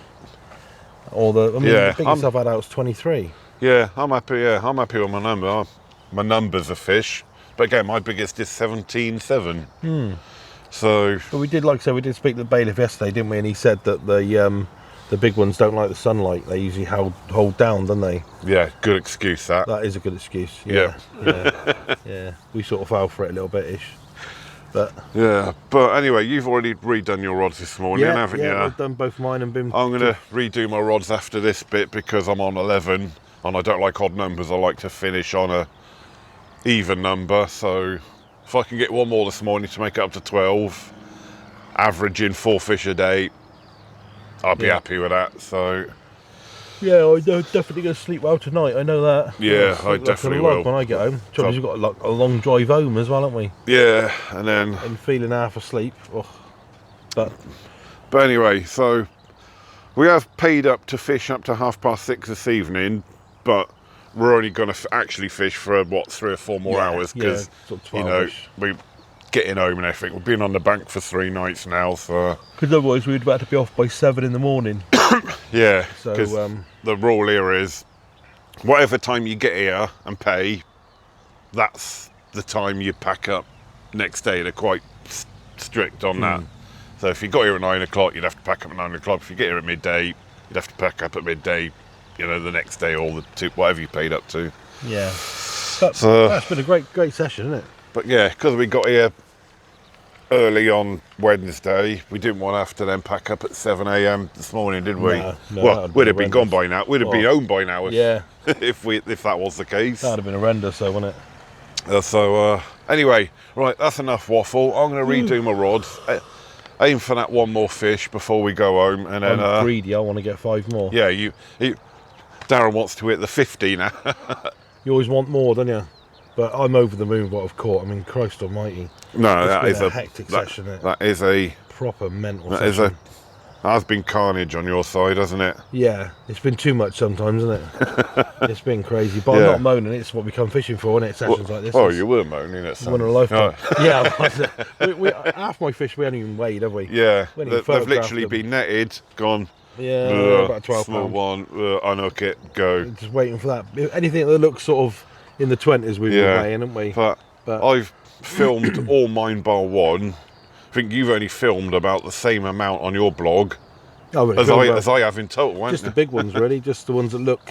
all the. I mean, Yeah, the biggest I've had out was 23. Yeah, I'm happy. Yeah, I'm happy with my number. My numbers of fish, but again, my biggest is 17.7. So But we did, like I said, we did speak to the bailiff yesterday, didn't we? And he said that the big ones don't like the sunlight. They usually hold down, don't they? yeah, good excuse that. That is a good excuse. Yeah. Yeah. We sort of fell for it a little bit-ish. But Yeah, but anyway, you've already redone your rods this morning, haven't you? I've done both mine and been. I'm going to redo my rods after this bit because I'm on 11 and I don't like odd numbers. I like to finish on a even number. So if I can get one more this morning to make it up to 12, averaging 4 fish a day, I'll be Yeah. happy with that. So Yeah, I'm definitely going to sleep well tonight. I know that. Yeah, I'll sleep I like a definitely log will. when I get home. Trouble is, we've got a long drive home as well, haven't we? yeah, and then And feeling half asleep. Oh. But but anyway, so we have paid up to fish up to 6:30 this evening, but we're only going to actually fish for what 3 or 4 more Yeah, hours yeah, because sort of you know 12-ish. we getting home and everything. We've been on the bank for 3 nights now, so because otherwise we'd about to be off by 7 in the morning. yeah. So, Because the rule here is whatever time you get here and pay, that's the time you pack up next day. They're quite strict on that. So if you got here at 9 o'clock, you'd have to pack up at 9 o'clock. If you get here at midday, you'd have to pack up at midday. You know, the next day or whatever you paid up to. Yeah. But So- that's been a great session, isn't it? But yeah, because we got here early on Wednesday, we didn't want to have to then pack up at 7 a.m. this morning, did we? No, well, that'd we'd be have been gone horrendous. by now. We'd have been Oh. home by now if, Yeah. if that was the case. That'd have been horrendous, though, wouldn't it? So anyway, right, that's enough waffle. I'm going to redo my rods. Aim for that one more fish before we go home, and then I'm greedy. I want to get 5 more. yeah, Darren wants to hit the 50 now. You always want more, don't you? But I'm over the moon with what I've caught. I mean, Christ almighty. No, It's that been is a hectic session, isn't it? That is a Proper mental that session. is has been carnage on your side, hasn't it? Yeah, it's been too much sometimes, isn't it? It's been crazy. But Yeah. I'm not moaning. It's what we come fishing for, isn't it? Sessions like this. Oh, It's you were moaning at some. one in a lifetime. Oh, Yeah, half my fish we haven't even weighed, have we? yeah, We haven't even they've photographed literally them. been netted, gone. Yeah, "Ugh, about 12 small pounds. one, unhook it, go. Just waiting for that. Anything that looks sort of in the 20s, we've been Yeah, weighing, haven't we? But But- I've filmed all mine bar one. I think you've only filmed about the same amount on your blog Oh, really? as I have in total, haven't Just the you? big ones, really. Just the ones that look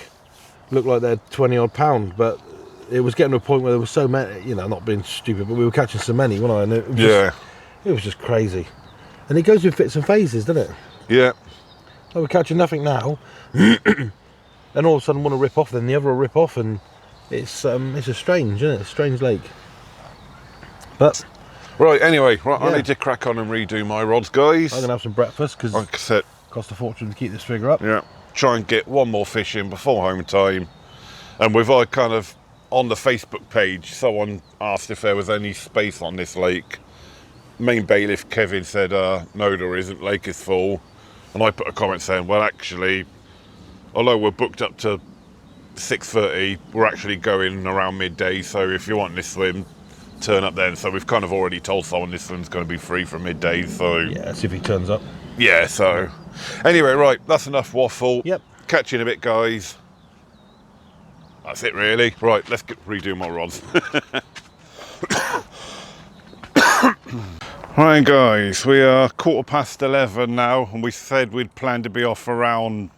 like they're 20 odd pound. But it was getting to a point where there were so many. You know, not being stupid, but we were catching so many, weren't I? And it was Yeah, it was just crazy. And it goes with fits and phases, doesn't it? yeah, Like we're catching nothing now, and all of a sudden want to rip off. Then the other will rip off, and it's a strange, isn't it? A strange lake. But Right, anyway, right, I Yeah. need to crack on and redo my rods, guys. I'm gonna have some breakfast because Like I said, it costs a fortune to keep this figure up. yeah, try and get one more fish in before home time. And with I kind of, on the Facebook page, someone asked if there was any space on this lake. Main bailiff Kevin said, no, there isn't, lake is full. And I put a comment saying, well, actually, although we're booked up to 6:30, we're actually going around midday, so if you want this swim, turn up then. So we've kind of already told someone this swim's going to be free from midday, so Yeah, see if he turns up. yeah, so anyway, right, that's enough waffle. Yep. Catch you in a bit, guys. That's it, really. Right, let's redo my rods. Right, guys, we are 11:15 now, and we said we'd planned to be off around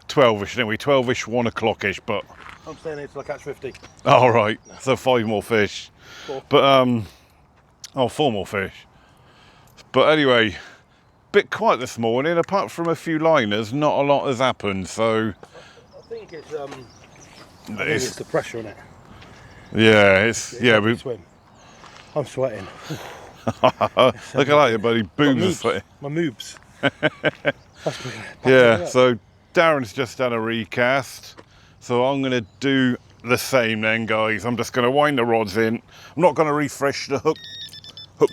12ish, didn't we? 12ish, 1 o'clock-ish, but I'm staying here till I catch 50. all right, so 5 more fish. 4. But 4 more fish. But anyway, bit quiet this morning. Apart from a few liners, not a lot has happened. So I think it's the pressure in it. yeah, it's yeah. We Swim. I'm sweating. look at that, your buddy. Boobs are sweating. My moobs. Yeah. So Darren's just done a recast. So I'm gonna do the same then, guys. I'm just gonna wind the rods in. I'm not gonna refresh the hook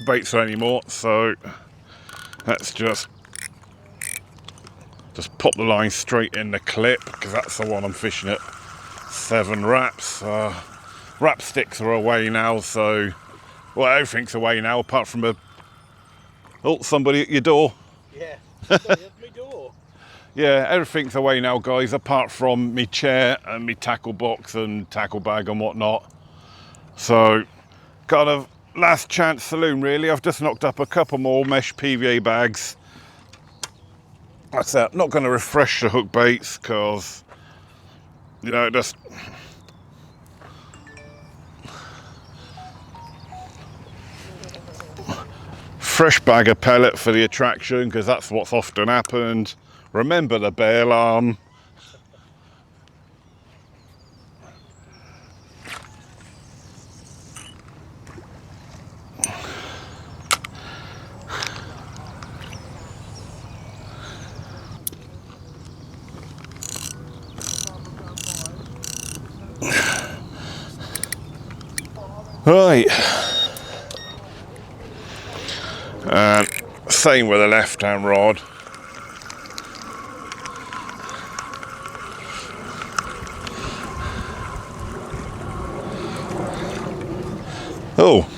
baits anymore. So let's just pop the line straight in the clip because that's the one I'm fishing at. 7 wraps. Wrap sticks are away now, so well, everything's away now apart from somebody at your door. Yeah. That's my door. Yeah, everything's away now, guys, apart from me chair and me tackle box and tackle bag and whatnot. So kind of last chance saloon, really. I've just knocked up a couple more mesh PVA bags. That's it. Not going to refresh the hook baits because, you know, just fresh bag of pellet for the attraction because that's what's often happened. Remember the bail arm. Right. And same with the left-hand rod. Oh.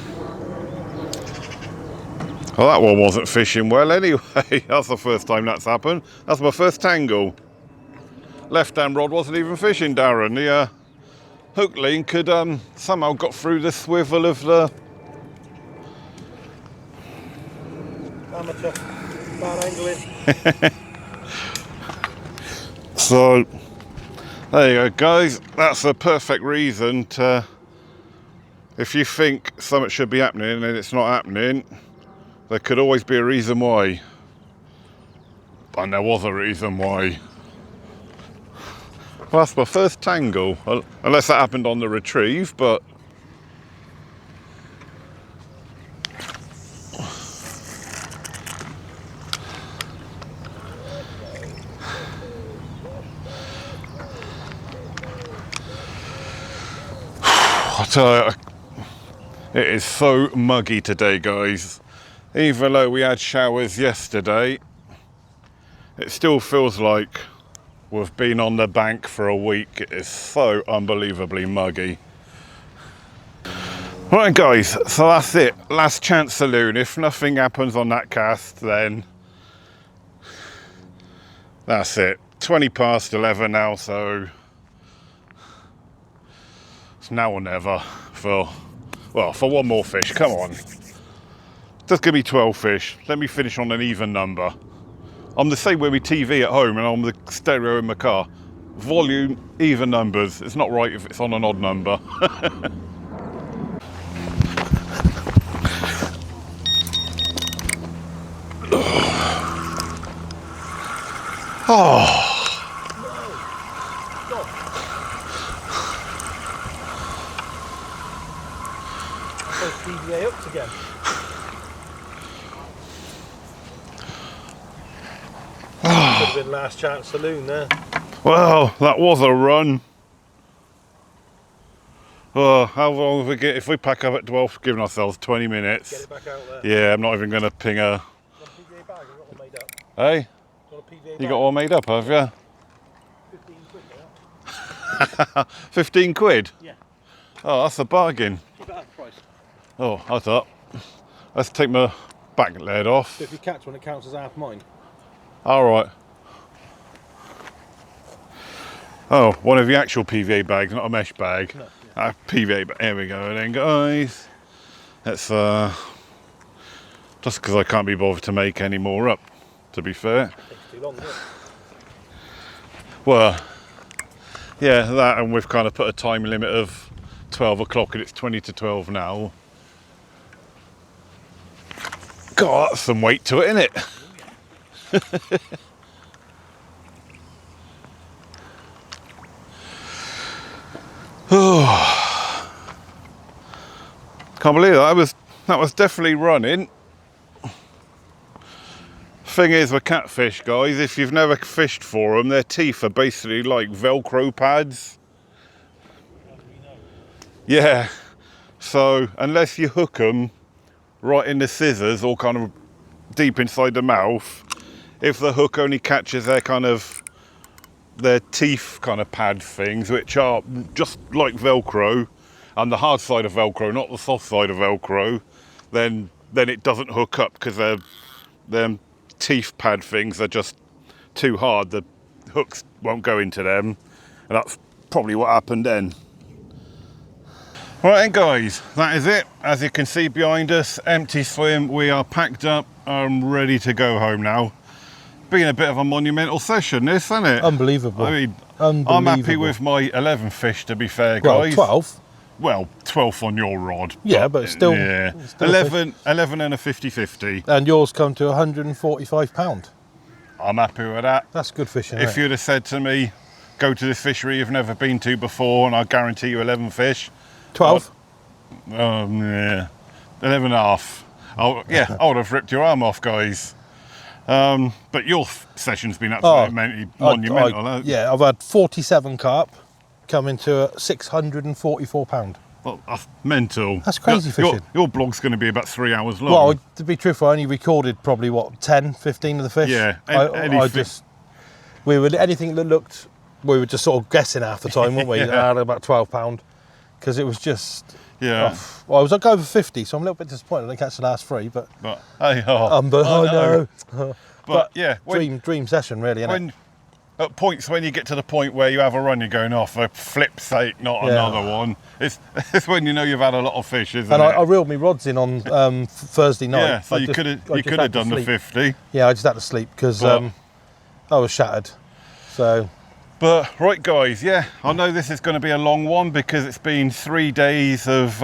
Well, that one wasn't fishing well anyway. That's the first time that's happened. That's my first tangle. Left-hand rod wasn't even fishing, Darren. The hook link had somehow got through the swivel of the... Amateur. Bad angling. So, there you go, guys. That's a perfect reason to... If you think something should be happening and it's not happening, there could always be a reason why. And there was a reason why. Well, that's my first tangle. Well, unless that happened on the retrieve, but... I tell you, it is so muggy today, guys. Even though we had showers yesterday, it still feels like we've been on the bank for a week. It is so unbelievably muggy. Right, guys, so that's it. Last chance saloon. If nothing happens on that cast, then that's it. 11:20 now, so it's now or never for one more fish. Come on. Just give me 12 fish. Let me finish on an even number. I'm the same with my TV at home and on the stereo in my car. Volume, even numbers. It's not right if it's on an odd number. Oh. TV PVA hooked again. Could have been last chance saloon there. Well, that was a run. Oh, how long have we get? If we pack up at 12, giving ourselves 20 minutes. Get it back out there. Yeah, I'm not even going to ping a. Got a PVA bag, I've got one made up. Hey, Got a PVA you bag. got all made up, have you? 15 quid now. 15 quid? Yeah. Oh, that's a bargain. Keep that price. Oh, I thought. Let's take my back lead off. So if you catch one, it counts as half mine. All right. Oh, one of the actual PVA bags, not a mesh bag. No, PVA bag. There we go then, guys. That's just because I can't be bothered to make any more up, to be fair. Takes too long, doesn't it? Well, yeah, that, and we've kind of put a time limit of 12 o'clock and it's 20 to 12 now. God, that's some weight to it, isn't it? Oh, can't believe that was definitely running. Thing is with catfish, guys, if you've never fished for them, their teeth are basically like Velcro pads. Yeah, so unless you hook them right in the scissors or kind of deep inside the mouth, if the hook only catches their teeth kind of pad things, which are just like Velcro, and the hard side of Velcro, not the soft side of Velcro, then it doesn't hook up because their teeth pad things are just too hard. The hooks won't go into them, and that's probably what happened then. Right then, guys, that is it. As you can see behind us, empty swim. We are packed up. I'm ready to go home now. Been a bit of a monumental session, this, isn't it? Unbelievable. I mean, Unbelievable. I'm happy with my 11 fish, to be fair, Well, guys. 12. Well, 12 on your rod. Yeah, but it's still. Yeah, it's still a fish. 11 and a 50-50. And yours come to £145. I'm happy with that. That's good fishing. If isn't it? you'd have said to me, go to this fishery you've never been to before and I guarantee you 11 fish. 12. Yeah, 11 and a half. Yeah, I would have ripped your arm off, guys. But your session's been absolutely monumental. hasn't it? Yeah, I've had 47 carp come into £644. Well, that's mental. That's crazy fishing. Your blog's going to be about 3 hours long. Well, to be truthful, I only recorded probably, 10, 15 of the fish. Yeah, we were anything that looked, we were just sort of guessing half the time, weren't we? Yeah. About £12, because it was just. Yeah. Well, I was going for 50, so I'm a little bit disappointed I didn't catch the last 3, but. But hey, But I know. But yeah, dream session, really, isn't it? At points when you get to the point where you have a run, you're going off for flip's sake, not another one. It's when you know you've had a lot of fish, isn't And it? I reeled my rods in on Thursday night. Yeah, so you could have done the 50. Yeah, I just had to sleep because I was shattered. So. But right, guys, yeah, I know this is going to be a long one because it's been 3 days of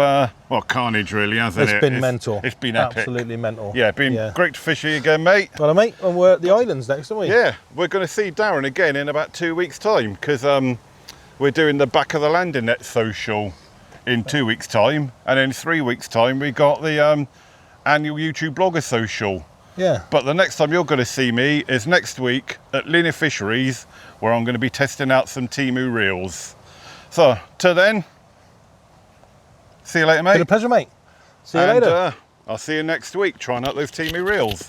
carnage, really, hasn't it? It's been mental. It's been epic. Absolutely mental. Yeah, been great to fish you again, mate. Well, mate, and we're at the islands next, aren't we? Yeah, we're going to see Darren again in about 2 weeks' time because we're doing the Back of the Landing Net social in 2 weeks' time, and in 3 weeks' time we got the annual YouTube Blogger social. Yeah. But the next time you're going to see me is next week at Linear Fisheries, where I'm going to be testing out some Temu reels. So, till then, see you later, mate. Been a pleasure, mate. See you later. I'll see you next week trying out those Temu reels.